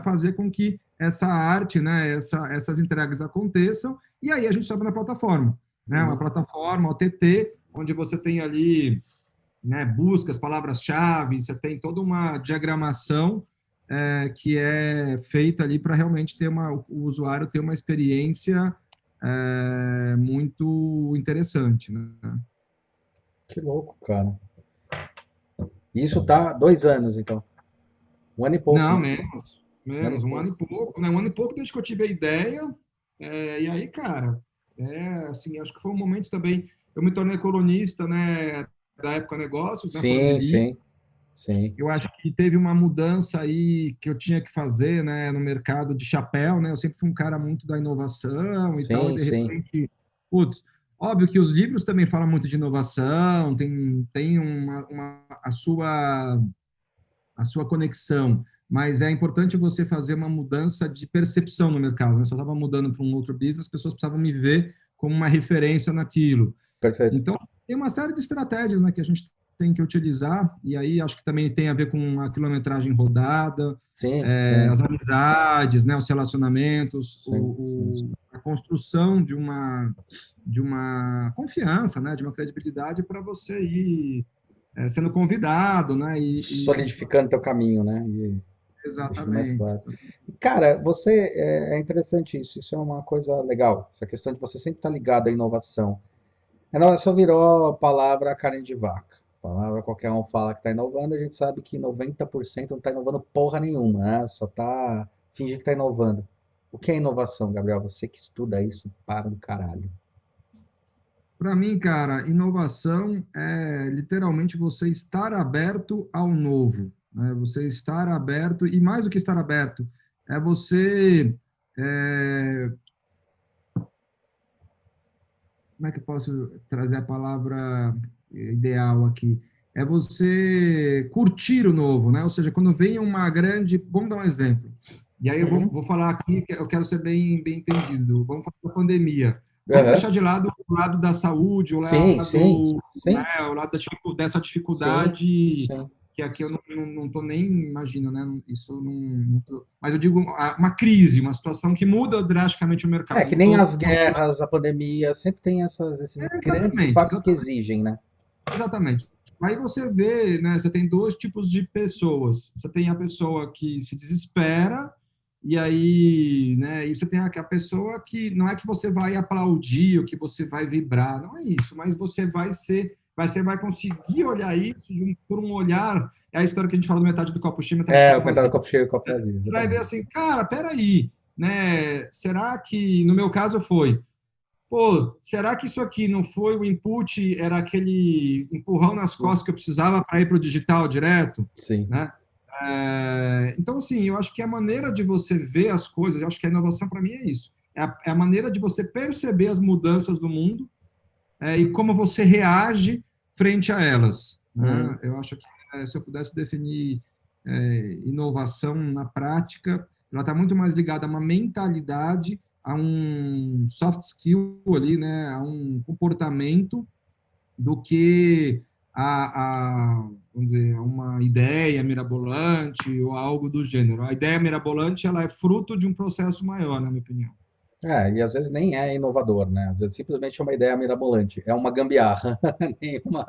fazer com que essa arte, né, essas entregas aconteçam, e aí a gente sobe na plataforma. Né, uma Uhum. plataforma, OTT, onde você tem ali, né, buscas, palavras-chave, você tem toda uma diagramação que é feita ali para realmente ter o usuário ter uma experiência muito interessante, né? Que louco, cara. Isso tá 2 anos, então. Um ano e pouco, Não, né? menos, Um ano e menos, um ano pouco. e pouco, né? Um ano e pouco desde que eu tive a ideia, e aí, cara, assim, acho que foi um momento também, eu me tornei colunista, né, da época Negócios, né, falando de Sim, livro, sim. Sim, Eu acho que teve uma mudança aí que eu tinha que fazer, né, no mercado de chapéu, né? Eu sempre fui um cara muito da inovação e tal, e sim, de sim. repente, putz, óbvio que os livros também falam muito de inovação, tem a sua conexão, mas é importante você fazer uma mudança de percepção no mercado, né? Eu só estava mudando para um outro business, as pessoas precisavam me ver como uma referência naquilo. Perfeito. Então, tem uma série de estratégias, né, que a gente tem que utilizar, e aí acho que também tem a ver com a quilometragem rodada, Sim, sim, as amizades, né, os relacionamentos, sim, sim. a construção de uma confiança, né, de uma credibilidade para você ir sendo convidado, né, Solidificando teu caminho, né? E deixando mais exatamente. claro. Cara, é interessante isso. Isso é uma coisa legal. Essa questão de você sempre estar ligado à inovação. A inovação virou palavra carne de vaca. Palavra qualquer um fala que está inovando, a gente sabe que 90% não está inovando porra nenhuma, né? Só está fingindo que está inovando. O que é inovação, Gabriel? Você que estuda isso, para do caralho. Para mim, cara, inovação é literalmente você estar aberto ao novo, né? Você estar aberto, e mais do que estar aberto, é você. é, Como é que eu posso trazer a palavra ideal aqui? É você curtir o novo, né? Ou seja, quando vem uma grande. Vamos dar um exemplo. E aí eu Uhum. vou falar aqui, que eu quero ser bem entendido. Vamos falar da pandemia. Vamos Aham. deixar de lado o lado da saúde, Sim, sim, sim, o lado dessa sim, dificuldade sim. que aqui eu não tô nem imagino, né? Isso não tô, mas eu digo uma crise, uma situação que muda drasticamente o É mercado. que Não nem tô as guerras, a pandemia, sempre tem esses grandes exatamente, impactos que exigem, né? exatamente. Aí você vê, né? Você tem dois tipos de pessoas. Você tem a pessoa que se desespera e aí, né? E você tem a pessoa que não é que você vai aplaudir ou que você vai vibrar, não é isso. Mas você vai conseguir olhar isso por um olhar. É a história que a gente fala do metade do copo cheio, metade do É, o copo coitado vazio. do copo cheio e o copo vazio, Você vai ver exatamente. assim, cara, peraí, né? Será que no meu caso foi? Pô, será que isso aqui não foi o input, era aquele empurrão nas costas que eu precisava para ir para o digital direto, Sim. né? Então, assim, eu acho que a maneira de você ver as coisas, eu acho que a inovação para mim é isso. É a maneira de você perceber as mudanças do mundo e como você reage frente a elas, Uhum. né? Eu acho que se eu pudesse definir inovação na prática, ela está muito mais ligada a uma mentalidade, a um soft skill ali, né? A um comportamento do que vamos dizer, a uma ideia mirabolante ou algo do gênero. A ideia mirabolante ela é fruto de um processo maior, na minha opinião. É, e às vezes nem é inovador, né? Às vezes simplesmente é uma ideia mirabolante, é uma gambiarra. Nenhuma.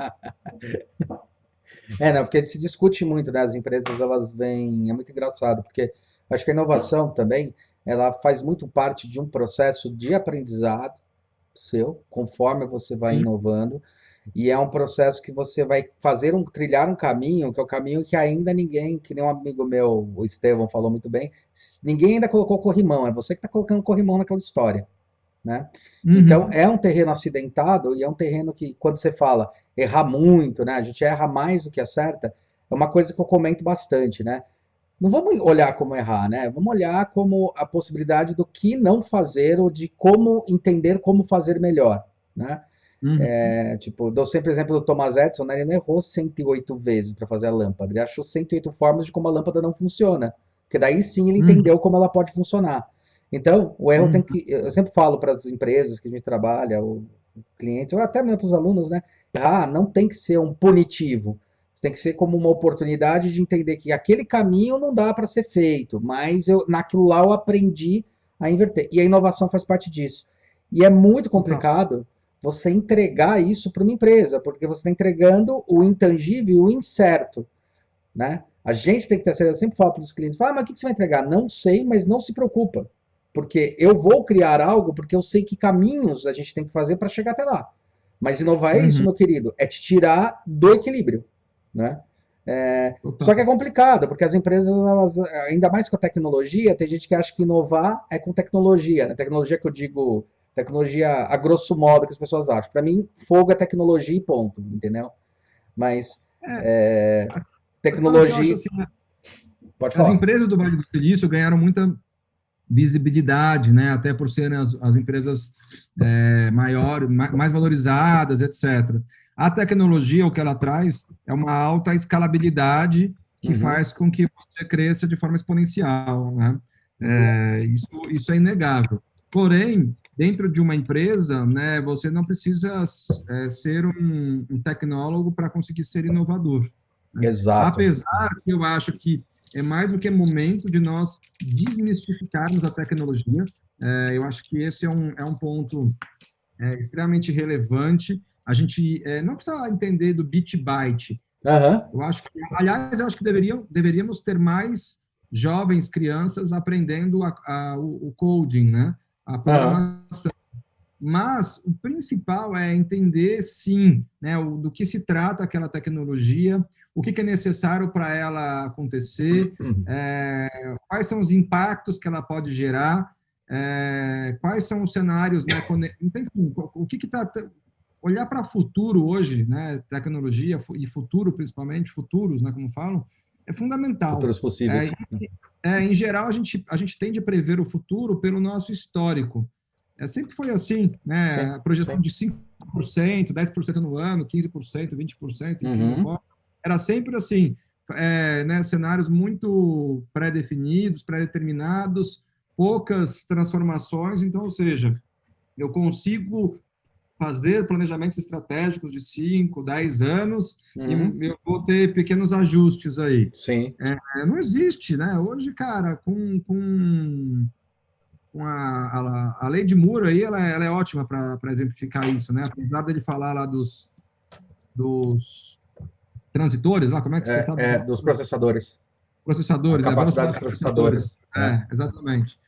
É, não, porque se discute muito, né? As empresas, elas vêm. É muito engraçado, porque acho que a inovação também, ela faz muito parte de um processo de aprendizado seu, conforme você vai Sim. inovando, e é um processo que você vai trilhar um caminho, que é o caminho que ainda ninguém, que nem um amigo meu, o Estevão, falou muito bem, ninguém ainda colocou corrimão, é você que está colocando corrimão naquela história, né? Então, Uhum. é um terreno acidentado e é um terreno que, quando você fala errar muito, né? A gente erra mais do que acerta, é uma coisa que eu comento bastante, né? Não vamos olhar como errar, né? Vamos olhar como a possibilidade do que não fazer ou de como entender como fazer melhor, né? Uhum. Tipo, dou sempre o exemplo do Thomas Edison, né? Ele não errou 108 vezes para fazer a lâmpada, ele achou 108 formas de como a lâmpada não funciona, porque daí sim ele Uhum. entendeu como ela pode funcionar. Então, o erro tem Uhum. que, eu sempre falo para as empresas que a gente trabalha, o cliente, ou até mesmo para os alunos, né? Errar não tem que ser um punitivo, tem que ser como uma oportunidade de entender que aquele caminho não dá para ser feito, mas naquilo lá eu aprendi a inverter. E a inovação faz parte disso. E é muito Total. complicado você entregar isso para uma empresa, porque você está entregando o intangível e o incerto, né? A gente tem que ter certeza, eu sempre falo para os clientes, mas o que você vai entregar? Não sei, mas não se preocupa, porque eu vou criar algo porque eu sei que caminhos a gente tem que fazer para chegar até lá. Mas inovar é isso, Uhum. meu querido, é te tirar do equilíbrio, né? Total. Só que é complicado, porque as empresas, elas, ainda mais com a tecnologia, tem gente que acha que inovar é com tecnologia, né? Tecnologia que eu digo, tecnologia a grosso modo que as pessoas acham. Para mim, fogo é tecnologia e ponto, entendeu? Mas É, é, Eu acho tecnologia... assim, Pode as falar. empresas do Vale do Silício ganharam muita visibilidade, né? Até por serem as empresas maiores, mais valorizadas, etc. A tecnologia, o que ela traz, é uma alta escalabilidade que Uhum. faz com que você cresça de forma exponencial, né? Uhum. Isso é inegável. Porém, dentro de uma empresa, né, você não precisa ser um tecnólogo para conseguir ser inovador, né? Exato. Apesar que eu acho que é mais do que momento de nós desmistificarmos a tecnologia. Eu acho que esse é um ponto extremamente relevante. A gente não precisa entender do bit byte. Aham. Eu acho que, aliás, eu acho que deveríamos ter mais jovens, crianças aprendendo o coding, né? A Aham. programação. Mas o principal é entender, sim, né, do que se trata aquela tecnologia, o que é necessário para ela acontecer, quais são os impactos que ela pode gerar, quais são os cenários, né, então, enfim, o que está... Olhar para o futuro hoje, né, tecnologia e futuro, principalmente, futuros, né, como falam, é fundamental. Futuros possíveis. Em geral, a gente tende a prever o futuro pelo nosso histórico. Sempre foi assim, né? Sim, A projeção sim. de 5%, 10% no ano, 15%, 20%, enfim, não Uhum. importa. Era sempre assim, né? Cenários muito pré-definidos, pré-determinados, poucas transformações. Então, ou seja, eu consigo fazer planejamentos estratégicos de 5, 10 anos e Uhum. eu vou ter pequenos ajustes aí. Sim. Não existe, né? Hoje, cara, com a lei de Moore aí, ela é ótima para exemplificar isso, né? Apesar dele falar lá dos transitores, lá, como é que você sabe falar? Dos processadores. A Processadores, capacidade velocidade dos dos processadores. processadores. Né? Exatamente.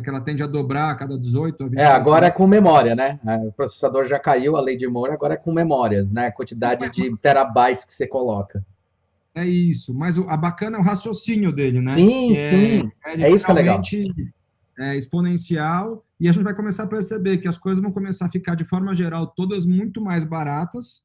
Que ela tende a dobrar a cada 18 a Agora 24 é horas. com memória, né? O processador já caiu, a lei de Moore, agora é com memórias, né? A quantidade de terabytes que você coloca. É isso, mas a bacana é o raciocínio dele, né? Sim, Que sim. é É isso que é legal. literalmente exponencial, e a gente vai começar a perceber que as coisas vão começar a ficar, de forma geral, todas muito mais baratas,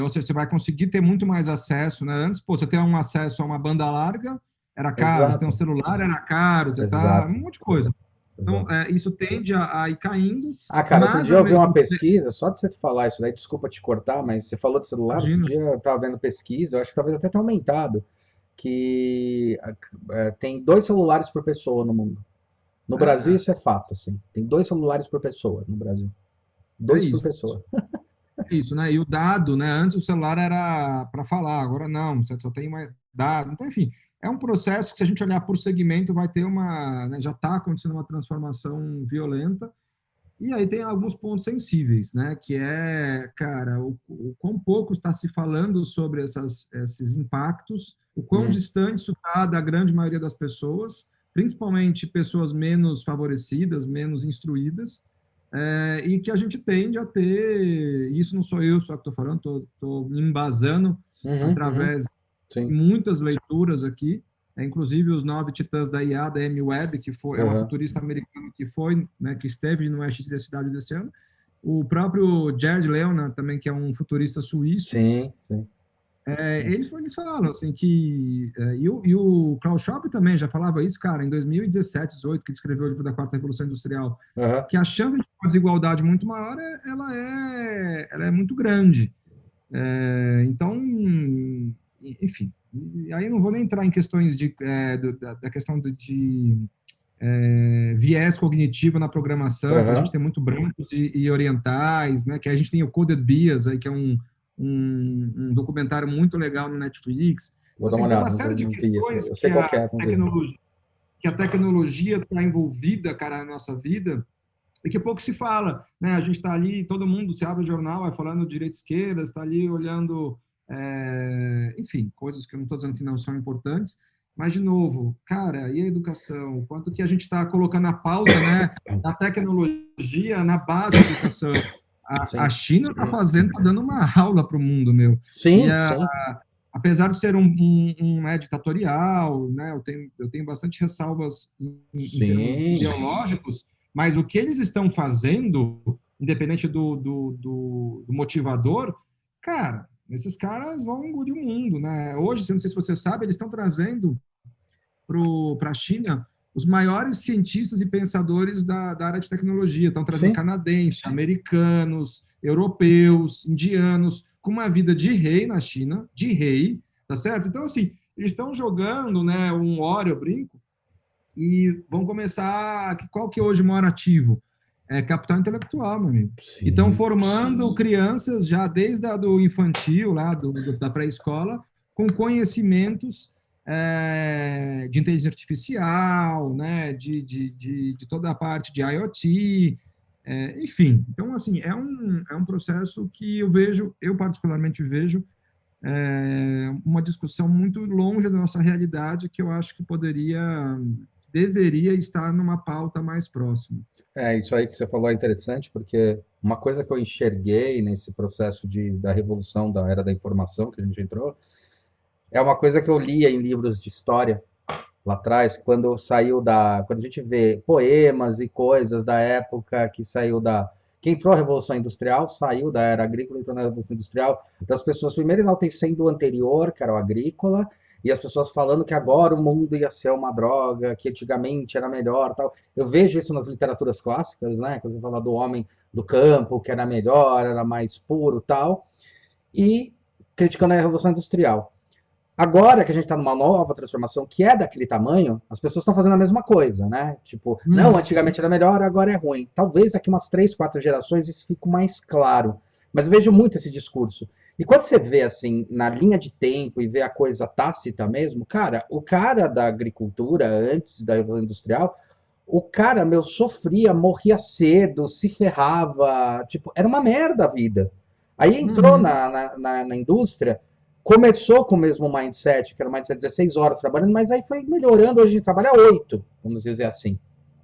ou seja, você vai conseguir ter muito mais acesso, né? Antes, pô, você tem um acesso a uma banda larga, era caro, você tem um Exato, celular, era caro, você tá, um exato, monte de coisa. Então, exato. isso tende a ir caindo, Cara, outro mas dia eu ao vi mesmo uma tempo, pesquisa, só de você falar isso daí, desculpa te cortar, mas você falou de celular, outro imagina, dia eu estava vendo pesquisa, eu acho que talvez até tenha aumentado, que tem 2 celulares por pessoa no mundo. No Brasil é, isso é fato, assim. Tem 2 celulares por pessoa no Brasil. é Dois por isso. pessoa. É isso, né? E o dado, né? Antes o celular era para falar, agora não, você só tem mais dado. Então, enfim, é um processo que, se a gente olhar por segmento, vai ter né, já está acontecendo uma transformação violenta. E aí tem alguns pontos sensíveis, né? Que é, cara, o quão pouco está se falando sobre esses impactos, o quão Hum, distante isso está da grande maioria das pessoas, principalmente pessoas menos favorecidas, menos instruídas, e que a gente tende a ter, isso não sou eu só que estou falando, estou me embasando uhum. através de Sim. muitas leituras aqui, inclusive os 9 titãs da IA, da Amy Webb, é uma Uhum. futurista americana que foi, né, que esteve no SX da cidade desse ano, o próprio Jared Leonard também, que é um futurista suíço, Sim, sim. eles falaram assim que e o Klaus Schwab também já falava isso, cara, em 2017, 18, que ele escreveu o livro da Quarta Revolução Industrial, Uhum. que a chance de uma desigualdade muito maior ela é muito grande. Então, enfim, e aí eu não vou nem entrar em questões da questão de viés cognitivo na programação, que a gente Uhum. tem muito brancos e orientais, né? Que a gente tem o Coded Bias, aí, que é um documentário muito legal no Netflix. Vou Então, dar uma assim, tem uma olhada, série de não vi isso. questões Eu sei qual que é, não vi. que a tecnologia está envolvida, cara, na nossa vida, e que pouco se fala, né? A gente está ali, todo mundo se abre o jornal, vai falando de direita e esquerda, está ali olhando, enfim, coisas que eu não estou dizendo que não são importantes, mas, de novo, cara, e a educação? O quanto que a gente está colocando a pauta, né, da tecnologia na base da educação? A Sim. China está fazendo, está dando uma aula para o mundo, meu. E Sim, sim. apesar de ser ditatorial, né, eu tenho bastante ressalvas em termos Sim. ideológicos, mas o que eles estão fazendo, independente do motivador, cara, Esses caras vão engolir o mundo, né? Hoje, não sei se você sabe, eles estão trazendo para a China os maiores cientistas e pensadores da área de tecnologia. Estão trazendo Sim. canadenses, americanos, europeus, indianos, com uma vida de rei na China, de rei, tá certo? Então, assim, eles estão jogando, né, um óleo, eu brinco, e vão começar. Qual que é hoje o maior ativo? É capital intelectual, meu amigo. E estão Sim. formando crianças já desde do infantil, lá da pré-escola, com conhecimentos de inteligência artificial, né, de toda a parte de IoT, enfim. Então, assim, é um processo que eu particularmente vejo uma discussão muito longe da nossa realidade, que eu acho que deveria estar numa pauta mais próxima. Isso aí que você falou é interessante, porque uma coisa que eu enxerguei nesse processo da revolução da era da informação que a gente entrou, é uma coisa que eu lia em livros de história lá atrás, quando a gente vê poemas e coisas da época que saiu que entrou a Revolução Industrial, saiu da era agrícola, entrou na Revolução Industrial, das pessoas primeiro enaltecendo o anterior, que era o agrícola, e as pessoas falando que agora o mundo ia ser uma droga, que antigamente era melhor, tal. Eu vejo isso nas literaturas clássicas, né? Quando você fala do homem do campo, que era melhor, era mais puro, tal, e criticando a Revolução Industrial. Agora que a gente está numa nova transformação que é daquele tamanho, as pessoas estão fazendo a mesma coisa, né? Tipo, não, Uhum. antigamente era melhor, agora é ruim. Talvez daqui umas 3, 4 gerações isso fique mais claro. Mas eu vejo muito esse discurso. E quando você vê assim, na linha de tempo e vê a coisa tácita mesmo, cara, o cara da agricultura antes da Revolução Industrial, o cara, meu, sofria, morria cedo, se ferrava, tipo, era uma merda a vida. Aí entrou Uhum. na indústria, começou com o mesmo mindset, que era o mindset 16 horas trabalhando, mas aí foi melhorando, hoje a gente trabalha 8, vamos dizer assim,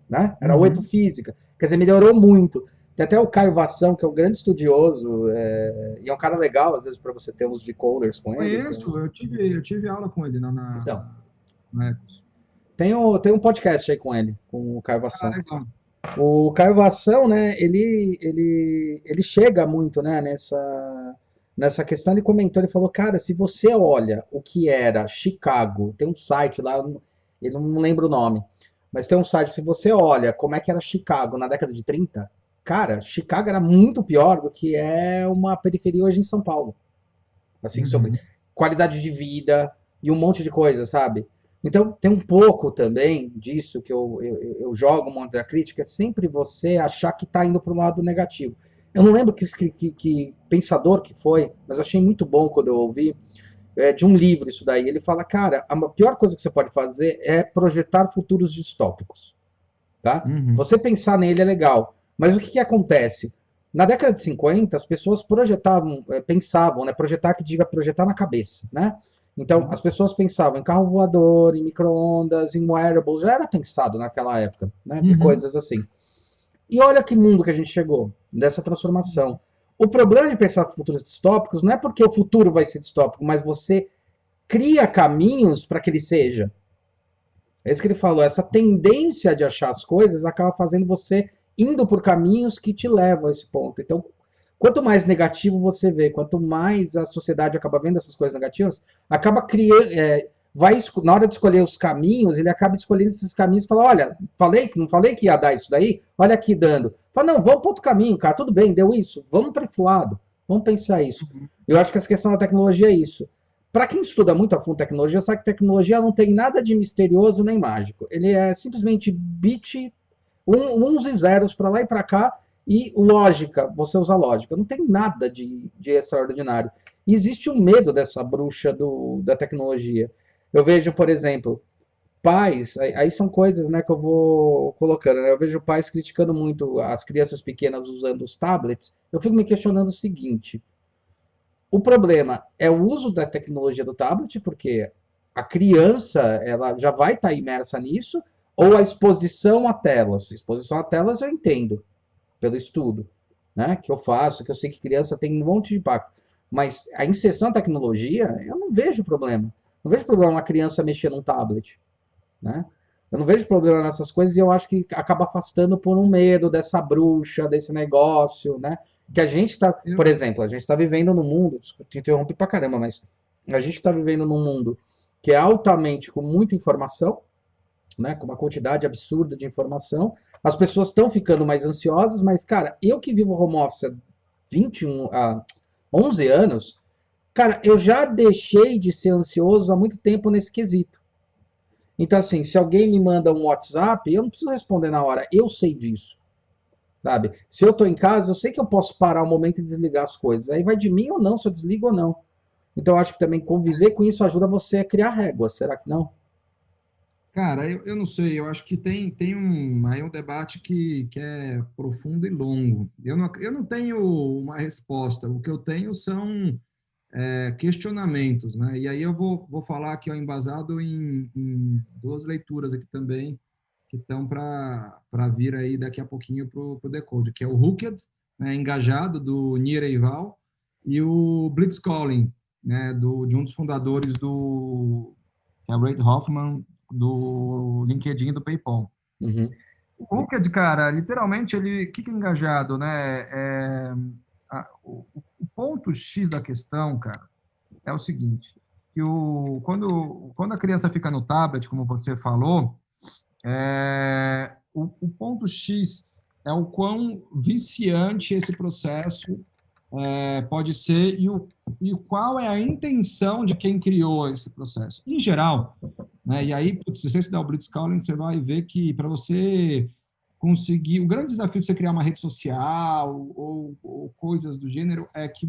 né? Era 8 Uhum. física, quer dizer, melhorou muito. Tem até o Caio Vassão, que é um grande estudioso, e é um cara legal, às vezes, para você ter uns decoders com ele. Conheço, eu tive aula com ele Então, na Ecos. tem um podcast aí com ele, com o Caio Ah, Vassão. legal. O Caio Vassão, né, ele chega muito, né, nessa questão. Ele comentou, ele falou, cara, se você olha o que era Chicago, tem um site lá, ele não lembra o nome, mas tem um site, se você olha como é que era Chicago na década de 30, cara, Chicago era muito pior do que é uma periferia hoje em São Paulo, assim, sobre Uhum. qualidade de vida e um monte de coisa, sabe? Então, tem um pouco também disso que eu jogo um monte da crítica, é sempre você achar que está indo para o lado negativo. Eu não lembro que pensador que foi, mas eu achei muito bom quando eu ouvi, de um livro isso daí. Ele fala, cara, a pior coisa que você pode fazer é projetar futuros distópicos, tá? Uhum. Você pensar nele é legal, mas o que acontece? Na década de 50, as pessoas projetavam, pensavam, né? Projetar que diga projetar na cabeça, né? Então, as pessoas pensavam em carro voador, em micro-ondas, em wearables, já era pensado naquela época, né? De Uhum. coisas assim. E olha que mundo que a gente chegou, dessa transformação. O problema de pensar futuros distópicos não é porque o futuro vai ser distópico, mas você cria caminhos para que ele seja. É isso que ele falou. Essa tendência de achar as coisas acaba fazendo você indo por caminhos que te levam a esse ponto. Então, quanto mais negativo você vê, quanto mais a sociedade acaba vendo essas coisas negativas, acaba criando. Na hora de escolher os caminhos, ele acaba escolhendo esses caminhos e fala: olha, não falei que ia dar isso daí? Olha aqui dando. Fala, não, vamos para outro caminho, cara, tudo bem, deu isso, vamos para esse lado, vamos pensar isso. Eu acho que essa questão da tecnologia é isso. Para quem estuda muito a fundo tecnologia, sabe que tecnologia não tem nada de misterioso nem mágico. Ele é simplesmente bit, uns e zeros para lá e para cá, e lógica, você usa lógica. Não tem nada de extraordinário. E existe um medo dessa bruxa da tecnologia. Eu vejo, por exemplo, pais, aí são coisas, né, que eu vou colocando, né? Eu vejo pais criticando muito as crianças pequenas usando os tablets. Eu fico me questionando o seguinte: o problema é o uso da tecnologia do tablet, porque a criança ela já vai estar imersa nisso, ou a exposição a telas. Exposição a telas eu entendo, pelo estudo, né, que eu faço, que eu sei que criança tem um monte de impacto. Mas a inserção à tecnologia, eu não vejo problema. Não vejo problema uma criança mexer num tablet, né? Eu não vejo problema nessas coisas e eu acho que acaba afastando por um medo dessa bruxa, desse negócio, né? Que a gente está, Eu, por exemplo, a gente está vivendo num mundo, te interrompe pra caramba, mas a gente está vivendo num mundo que é altamente com muita informação, né, com uma quantidade absurda de informação. As pessoas estão ficando mais ansiosas, mas, cara, eu que vivo home office há 11 anos, cara, eu já deixei de ser ansioso há muito tempo nesse quesito. Então, assim, se alguém me manda um WhatsApp, eu não preciso responder na hora, eu sei disso, sabe? Se eu estou em casa, eu sei que eu posso parar um momento e desligar as coisas. Aí vai de mim ou não, se eu desligo ou não. Então, eu acho que também conviver com isso ajuda você a criar réguas, será que não? cara, eu não sei, eu acho que tem aí um debate que é profundo e longo. Eu não tenho uma resposta, o que eu tenho são questionamentos, né? E aí eu vou falar aqui, ó, embasado em duas leituras aqui também, que estão para vir aí daqui a pouquinho para o Decode, que é o Hooked, né, Engajado, do Nir Eyal, e o Blitzscaling, né, de um dos fundadores que é o Reid Hoffman, do LinkedIn e do PayPal. Uhum. O Hooked, cara, literalmente, o que é engajado, né? O ponto X da questão, cara, é o seguinte, que quando a criança fica no tablet, como você falou, o ponto X é o quão viciante esse processo pode ser e qual é a intenção de quem criou esse processo. Em geral, né, e aí, putz, se você estudar o Blitzscaling, você vai ver que para você conseguir... O grande desafio de você criar uma rede social ou coisas do gênero é que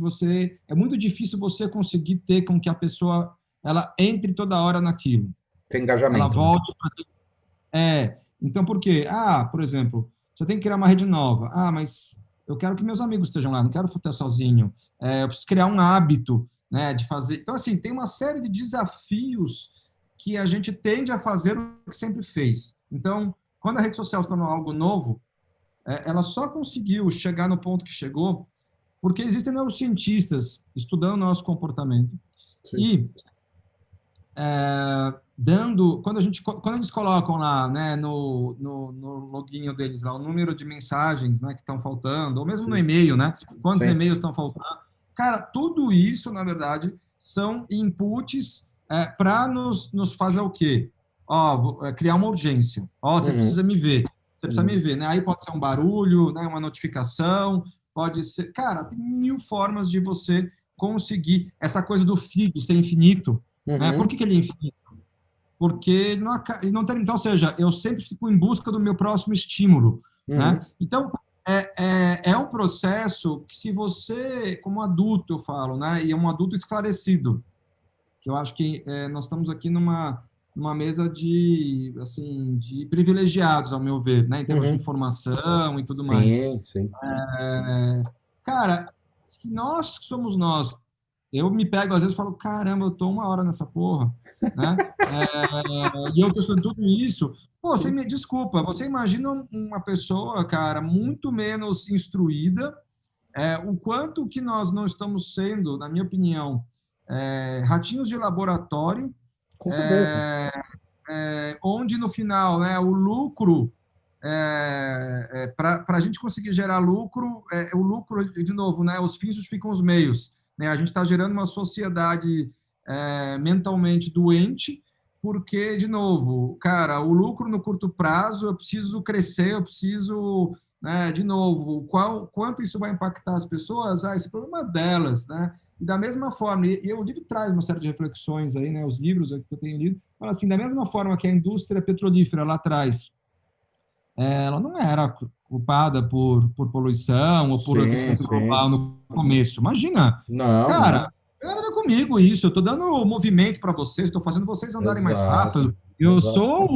é muito difícil você conseguir ter com que a pessoa ela entre toda hora naquilo. Tem Ela engajamento, né? volte então, por quê? Por exemplo, você tem que criar uma rede nova. Mas eu quero que meus amigos estejam lá, não quero estar sozinho. Eu preciso criar um hábito, né, de fazer. Então, assim, tem uma série de desafios que a gente tende a fazer o que sempre fez. Então, quando a rede social se tornou algo novo, ela só conseguiu chegar no ponto que chegou porque existem neurocientistas estudando o nosso comportamento Sim. e quando eles colocam lá, né, no loginho deles lá o número de mensagens, né, que estão faltando, ou mesmo no Sim. e-mail, né, quantos Sim. e-mails estão faltando, cara, tudo isso, na verdade, são inputs para nos fazer o quê? Criar uma urgência. Você Uhum. precisa me ver. Você precisa me Uhum. ver, né? Aí pode ser um barulho, né, uma notificação, pode ser... Cara, tem mil formas de você conseguir essa coisa do feed ser infinito, né? Por Uhum. que ele é infinito? Porque ele não termina. Então, ou seja, eu sempre fico em busca do meu próximo estímulo, Uhum. né? Então, é um processo que, se você, como adulto, eu falo, né? E é um adulto esclarecido, que eu acho que nós estamos aqui numa mesa de, assim, de privilegiados, ao meu ver, né? Em termos de Uhum. informação e tudo mais. Sim, sim. Cara, se nós que somos nós, eu me pego às vezes e falo, caramba, eu tô uma hora nessa porra, né? E eu tô estudando tudo isso. Pô, você me desculpa, você imagina uma pessoa, cara, muito menos instruída, o quanto que nós não estamos sendo, na minha opinião, ratinhos de laboratório, Com certeza. onde no final, né, o lucro para a gente conseguir gerar lucro, o lucro, de novo, né, os fins justificam os meios. Né? A gente está gerando uma sociedade mentalmente doente, porque, de novo, cara, o lucro no curto prazo, eu preciso crescer, eu preciso, né, de novo, quanto isso vai impactar as pessoas? Esse é o problema delas, né? E da mesma forma, e o livro traz uma série de reflexões aí, né, os livros que eu tenho lido, fala assim, da mesma forma que a indústria petrolífera lá atrás ela não era culpada por poluição ou por Sim, aquecimento sim. global no começo. Imagina, Não, cara, não. tem nada a ver comigo isso. Eu estou dando movimento para vocês, estou fazendo vocês andarem mais Exato. rápido. Eu Exato. sou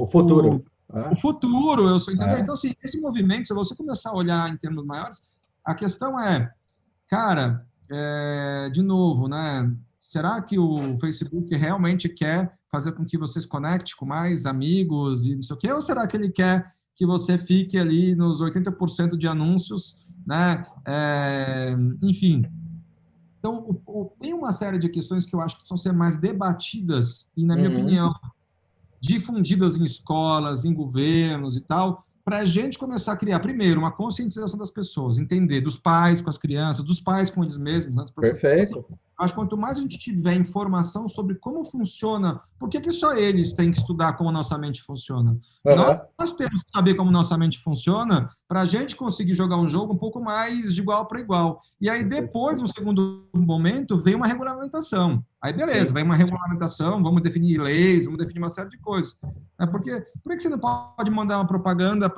O futuro. o futuro, eu sou, entendeu? É. Então, assim, esse movimento, se você começar a olhar em termos maiores, a questão é, cara, de novo, né? Será que o Facebook realmente quer fazer com que você se conecte com mais amigos e não sei o quê? Ou será que ele quer que você fique ali nos 80% de anúncios, né? Enfim. Então, tem uma série de questões que eu acho que precisam ser mais debatidas e, na minha Uhum. opinião, difundidas em escolas, em governos e tal, para a gente começar a criar, primeiro, uma conscientização das pessoas, entender dos pais com as crianças, dos pais com eles mesmos, né, assim, Perfeito. mas quanto mais a gente tiver informação sobre como funciona, por que só eles têm que estudar como nossa mente funciona? Uhum. Nós temos que saber como nossa mente funciona para a gente conseguir jogar um jogo um pouco mais de igual para igual. E aí, depois, no segundo momento, vem uma regulamentação. Aí, beleza, Sim. vem uma regulamentação, vamos definir leis, vamos definir uma série de coisas. Porque, por que você não pode mandar uma propaganda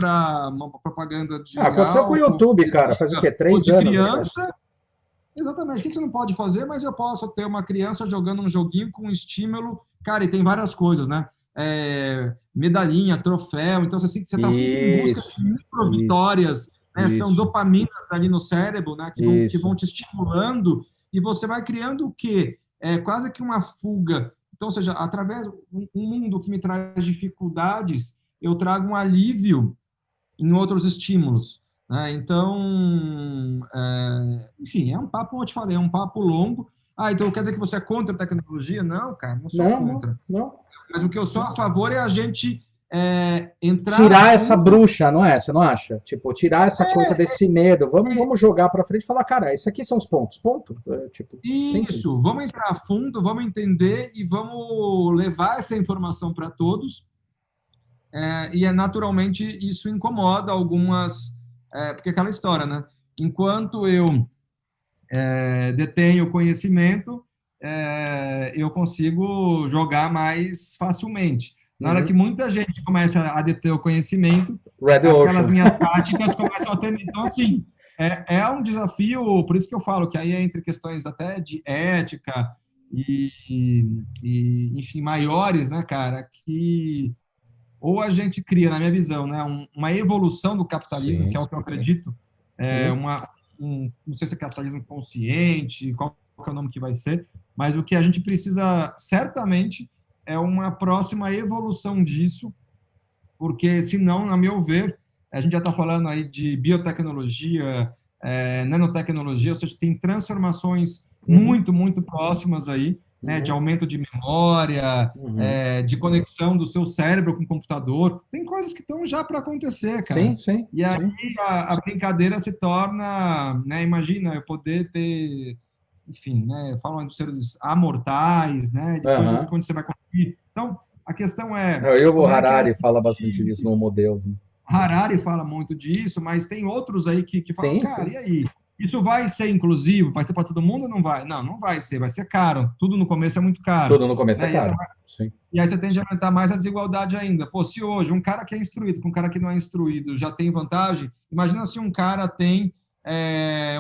de Aconteceu com o álcool, YouTube, cara, faz o quê? ou 3 de anos atrás. criança? Exatamente. O que você não pode fazer, mas eu posso ter uma criança jogando um joguinho com estímulo. Cara, e tem várias coisas, né? Medalhinha, troféu. Então, você está sempre em busca de micro-vitórias, né? São dopaminas ali no cérebro, né? Que vão te estimulando e você vai criando o quê? Quase que uma fuga. Então, ou seja, através um mundo que me traz dificuldades, eu trago um alívio em outros estímulos. Né? Então, enfim, é um papo, como eu te falei, é um papo longo. Então quer dizer que você é contra a tecnologia? Não, cara, não sou contra. Não. Mas o que eu sou a favor é a gente entrar... Tirar essa bruxa, não é? Você não acha? Tipo, tirar essa coisa desse medo. Vamos jogar para frente e falar, cara, isso aqui são os pontos. Ponto. Isso, vamos entrar a fundo, vamos entender e vamos levar essa informação para todos. E naturalmente isso incomoda algumas... porque aquela história, né? Enquanto eu detenho conhecimento, eu consigo jogar mais facilmente. Na hora que muita gente começa a deter o conhecimento, aquelas minhas táticas começam a ter... Então, assim, é um desafio, por isso que eu falo que aí é entre questões até de ética e enfim, maiores, né, cara, que ou a gente cria, na minha visão, né, uma evolução do capitalismo, que é o que eu acredito, não sei se é capitalismo consciente, qual que é o nome que vai ser, mas o que a gente precisa, certamente, é uma próxima evolução disso, porque, senão, na meu ver, a gente já está falando aí de biotecnologia, nanotecnologia, ou seja, tem transformações muito, muito próximas aí, né, de aumento de memória, de conexão do seu cérebro com o computador. Tem coisas que estão já para acontecer, cara. Sim. E aí a brincadeira se torna, né, imagina, eu poder ter, enfim, né, falam dos seres amortais, né, de coisas que onde você vai conseguir. Então, a questão é... O Harari fala bastante disso no Homo Deus. Né? Harari fala muito disso, mas tem outros aí que falam, cara, e aí? Isso vai ser inclusivo? Vai ser para todo mundo ou não vai? Não vai ser, vai ser caro. Tudo no começo é muito caro. Tudo no começo é caro. E aí você tende a aumentar mais a desigualdade ainda. Pô, se hoje um cara que é instruído com um cara que não é instruído já tem vantagem, imagina se um cara tem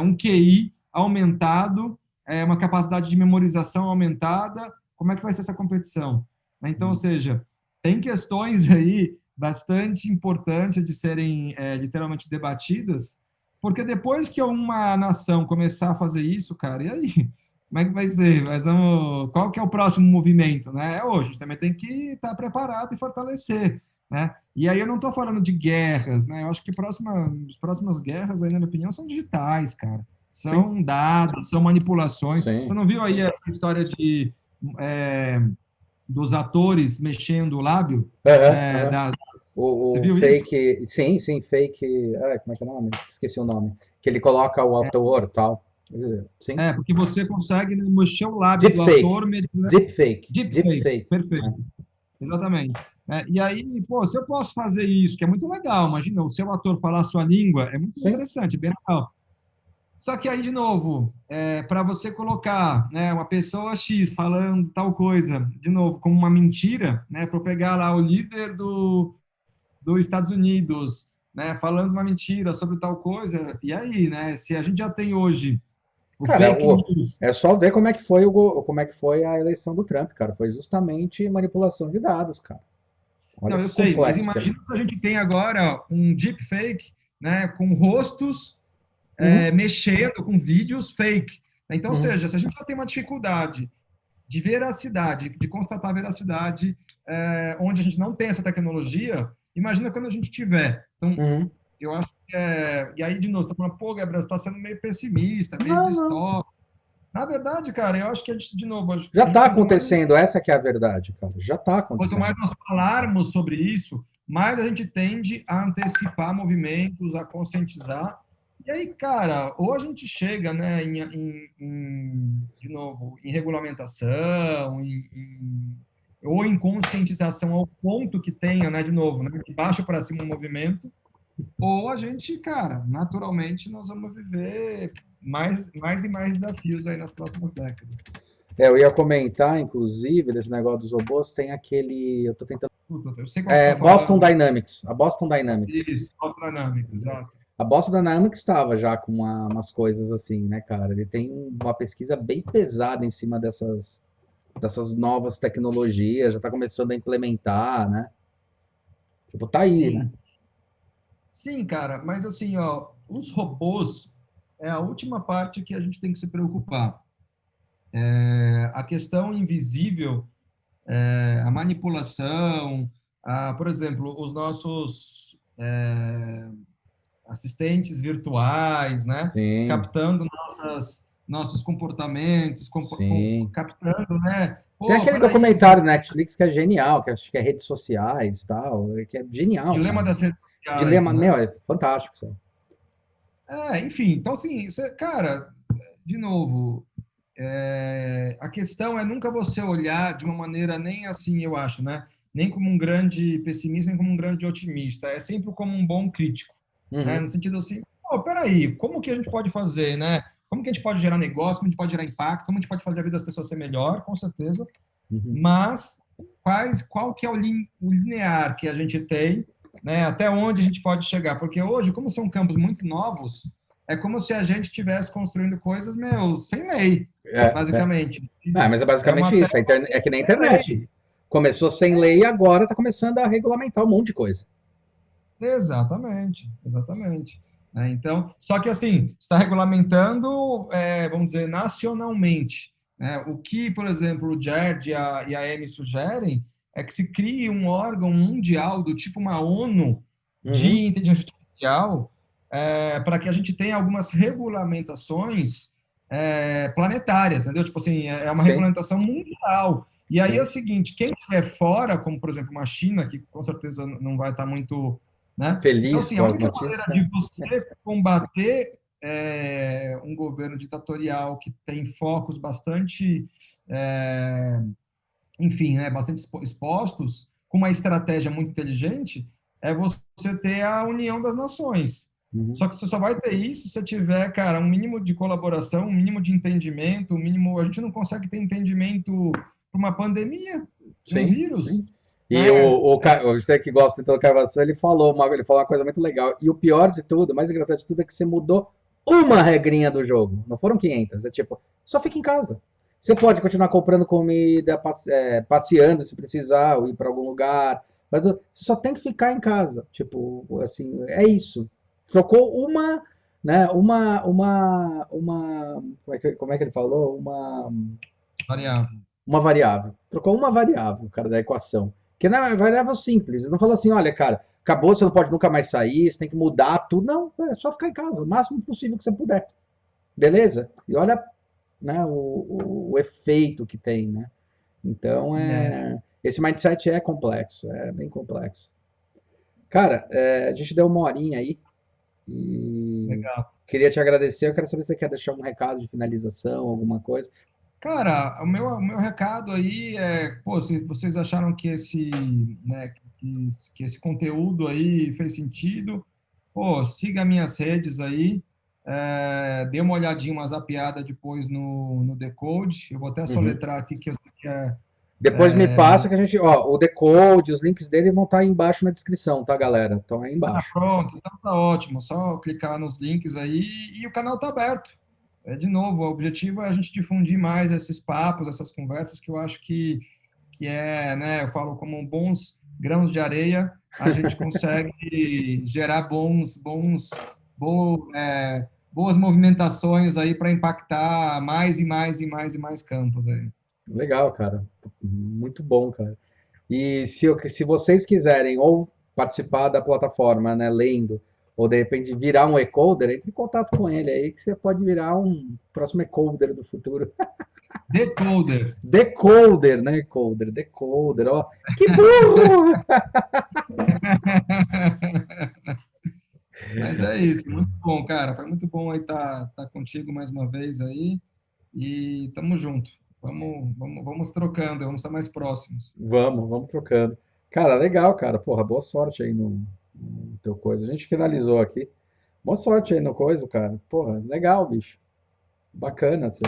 um QI aumentado, uma capacidade de memorização aumentada, como é que vai ser essa competição? Então, ou seja, tem questões aí bastante importantes de serem literalmente debatidas, porque depois que uma nação começar a fazer isso, cara, e aí? Como é que vai ser? Qual que é o próximo movimento? Né? Hoje, a gente também tem que estar preparado e fortalecer. Né? E aí eu não estou falando de guerras, né? Eu acho que as próximas guerras, aí, na minha opinião, são digitais, cara. São dados, são manipulações. Você não viu aí essa história dos atores mexendo o lábio? Você viu fake, isso? Sim, fake. Como é que é o nome? Esqueci o nome. Que ele coloca o ator e tal. Sim. Porque você consegue mexer o lábio do ator. Deepfake. Perfeito. Exatamente. E aí, pô, se eu posso fazer isso, que é muito legal, imagina, o seu ator falar a sua língua, é muito interessante, bem legal. Só que aí, de novo, para você colocar, né, uma pessoa X falando tal coisa, de novo, como uma mentira, né, para eu pegar lá o líder dos Estados Unidos, né, falando uma mentira sobre tal coisa, e aí, né, se a gente já tem hoje o fake news... É só ver como é que foi a eleição do Trump, cara. Foi justamente manipulação de dados, cara. Olha, não, eu sei, mas imagina se a gente tem agora um deepfake, né, com rostos mexendo, com vídeos fake. Então, ou seja, se a gente já tem uma dificuldade de veracidade, de constatar veracidade, onde a gente não tem essa tecnologia, imagina quando a gente tiver. Então, eu acho que e aí, de novo, você está falando, pô, Gabriel, você está sendo meio pessimista, meio distópico. Na verdade, cara, eu acho que a gente, de novo... Já está acontecendo, essa que é a verdade, cara. Já está acontecendo. Quanto mais nós falarmos sobre isso, mais a gente tende a antecipar movimentos, a conscientizar. E aí, cara, ou a gente chega, né, de novo, em regulamentação, ou em conscientização ao ponto que tenha, né, de novo, né, de baixo para cima um movimento, ou a gente, cara, naturalmente nós vamos viver mais e mais desafios aí nas próximas décadas. Eu ia comentar, inclusive, desse negócio dos robôs, tem aquele. Eu tô tentando. Eu sei qual você está Boston falando. Dynamics. A Boston Dynamics. Isso, Boston exato. A Boston Dynamics estava já com umas coisas assim, né, cara? Ele tem uma pesquisa bem pesada em cima dessas novas tecnologias, já está começando a implementar, né? Tipo, tá aí, né? Sim, sim, cara, mas assim, ó, os robôs é a última parte que a gente tem que se preocupar. A questão invisível, a manipulação, por exemplo, os nossos assistentes virtuais, né? Sim, Captando nossos comportamentos, sim. captando, né? Tem Pô, aquele peraí, você... documentário Netflix que é genial, que acho que é redes sociais e tal, que é genial, dilema cara. das redes sociais, Dilema, meu, né? é fantástico. Sabe? Enfim, então assim, cara, de novo, a questão é nunca você olhar de uma maneira nem assim, eu acho, né? Nem como um grande pessimista, nem como um grande otimista. É sempre como um bom crítico, né? Uhum, No sentido assim, oh, peraí, como que a gente pode fazer, né? Como que a gente pode gerar negócio, como a gente pode gerar impacto, como a gente pode fazer a vida das pessoas ser melhor, com certeza. uhum. Mas qual que é o linear que a gente tem, né? Até onde a gente pode chegar? Porque hoje, como são campos muito novos, é como se a gente estivesse construindo coisas, meu, sem lei, É, é. basicamente. Mas é É uma basicamente isso. terra É que nem a sem internet. lei. Começou sem lei e agora está começando a regulamentar um monte de coisa. Exatamente, exatamente. Né? Então, só que assim, está regulamentando, vamos dizer, nacionalmente. Né? O que, por exemplo, o GERD e a EME sugerem é que se crie um órgão mundial do tipo uma ONU de Uhum, inteligência artificial, para que a gente tenha algumas regulamentações planetárias, entendeu? Tipo assim, é uma sim, regulamentação mundial. E aí é o sim. seguinte, quem estiver fora, como por exemplo uma China, que com certeza não vai estar muito, né? Então, Feliz assim, a com as única notícias. maneira de você combater um governo ditatorial que tem focos bastante, é, enfim, né, bastante expostos, com uma estratégia muito inteligente, é você ter a união das nações. Uhum. Só que você só vai ter isso se você tiver, cara, um mínimo de colaboração, um mínimo de entendimento, um mínimo. A gente não consegue ter entendimento para uma pandemia, de um Sim, vírus, sim. E né? você que gosta de intercarvação, ele falou uma coisa muito legal. E o pior de tudo, o mais engraçado de tudo, é que você mudou uma regrinha do jogo. Não foram 500. É tipo, só fica em casa. Você pode continuar comprando comida, passeando se precisar, ou ir para algum lugar. Mas você só tem que ficar em casa. Tipo, assim, é isso. Trocou uma, né? Como é que ele falou? Variável. Uma variável. Trocou uma variável, cara, da equação. Que não é uma variável simples. Ele não falou assim, olha, cara, acabou, você não pode nunca mais sair, você tem que mudar tudo. Não, é só ficar em casa, o máximo possível que você puder. Beleza? E olha, né, o efeito que tem, né? Então, esse mindset é complexo, é bem complexo. Cara, a gente deu uma horinha aí e Legal. queria te agradecer. Eu quero saber se você quer deixar um recado de finalização, alguma coisa. Cara, o meu recado aí pô, se vocês acharam que né, que esse conteúdo aí fez sentido, pô, siga minhas redes aí, dê uma olhadinha, uma zapiada depois no Decode, eu vou até Uhum. soletrar aqui que eu sei que Depois me passa que a gente, ó, o decode, os links dele vão estar aí embaixo na descrição, tá, galera? Então aí embaixo. pronto, então tá ótimo, só clicar nos links aí e o canal tá aberto. De novo, o objetivo é a gente difundir mais esses papos, essas conversas que eu acho que né, eu falo como bons grãos de areia, a gente consegue gerar boas movimentações aí para impactar mais e mais e mais e mais campos aí. Legal, cara. Muito bom, cara. E se vocês quiserem ou participar da plataforma, né, lendo, ou de repente virar um e-coder, entre em contato com ele aí que você pode virar um próximo e-coder do futuro. Decoder. Decoder, né? Decoder, ó. Que burro! Mas é isso, muito bom, cara. Foi muito bom aí tá contigo mais uma vez aí. E tamo junto. Vamos trocando, vamos estar mais próximos. Vamos trocando. Cara, legal, cara. Porra, boa sorte aí no teu coisa. A gente finalizou aqui. Boa sorte aí no coisa, cara. Porra, legal, bicho. Bacana você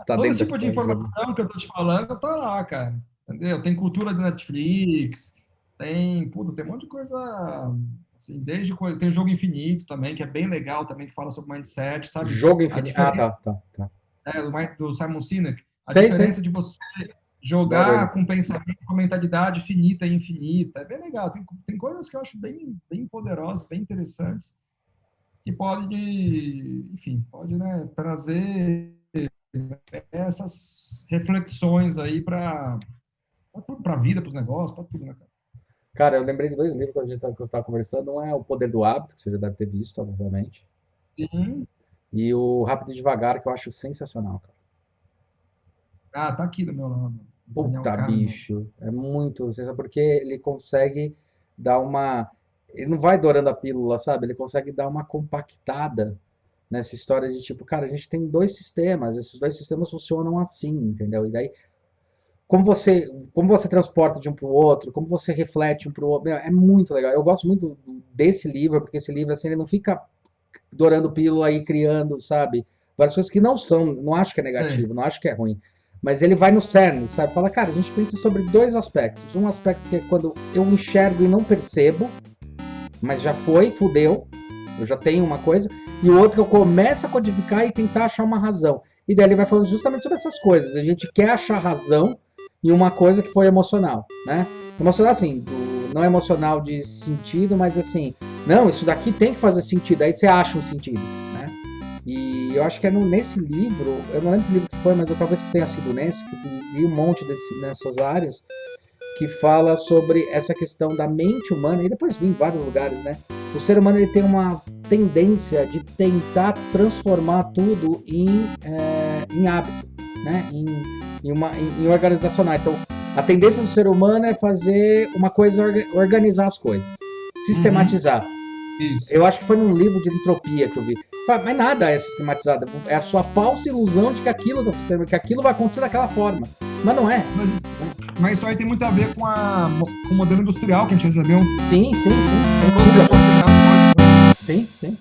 tá Todo dentro esse tipo de dessa jogo. informação que eu tô te falando, tá lá, cara. Entendeu? Tem cultura de Netflix, tem um monte de coisa, assim, desde coisa, tem o Jogo Infinito também, que é bem legal também, que fala sobre mindset, sabe? Jogo A infinito. Ah, diferença tá. do Simon Sinek, a Sei. diferença de você Adoro ele. jogar com pensamento, com mentalidade finita e infinita, é bem legal. Tem coisas que eu acho bem poderosas, bem interessantes, que enfim, pode, né, trazer essas reflexões aí para a vida, para os negócios, para tudo, né, cara? Cara, eu lembrei de dois livros que a gente estava conversando. Um é O Poder do Hábito, que você já deve ter visto, obviamente. Sim. E o Rápido e Devagar, que eu acho sensacional, cara. Ah, tá aqui do meu lado. Daniel Puta, Kahneman. bicho. É muito sensacional, porque ele consegue dar uma. Ele não vai dourando a pílula, sabe? Ele consegue dar uma compactada nessa história de tipo, cara, a gente tem dois sistemas, esses dois sistemas funcionam assim, entendeu? E daí como você transporta de um para o outro, como você reflete um para o outro, meu, é muito legal. Eu gosto muito desse livro, porque esse livro assim, ele não fica dourando pílula e criando, sabe? Várias coisas que não são, não acho que é Sei. negativo, não acho que é ruim. Mas ele vai no cerne, sabe? Fala, cara, a gente pensa sobre dois aspectos. Um aspecto que é quando eu enxergo e não percebo, mas já foi, fudeu, eu já tenho uma coisa. E o outro que eu começo a codificar e tentar achar uma razão. E daí ele vai falando justamente sobre essas coisas. A gente quer achar razão em uma coisa que foi emocional, né? Emocional assim, não emocional de sentido, mas assim, não, isso daqui tem que fazer sentido. Aí você acha um sentido, né? E eu acho que é nesse livro, eu não lembro que livro que foi, mas eu talvez tenha sido nesse, que li um monte nessas áreas, que fala sobre essa questão da mente humana, e depois vi em vários lugares, né? O ser humano ele tem uma tendência de tentar transformar tudo em hábito, né? Em organizacional. Então, a tendência do ser humano é fazer uma coisa, organizar as coisas, sistematizar. Isso. Eu acho que foi num livro de entropia que eu vi. Mas nada é sistematizado. É a sua falsa ilusão de que aquilo que aquilo vai acontecer daquela forma. Mas não é. Mas isso aí tem muito a ver com o modelo industrial que a gente recebeu. Sim. Toda pessoa tem Sim.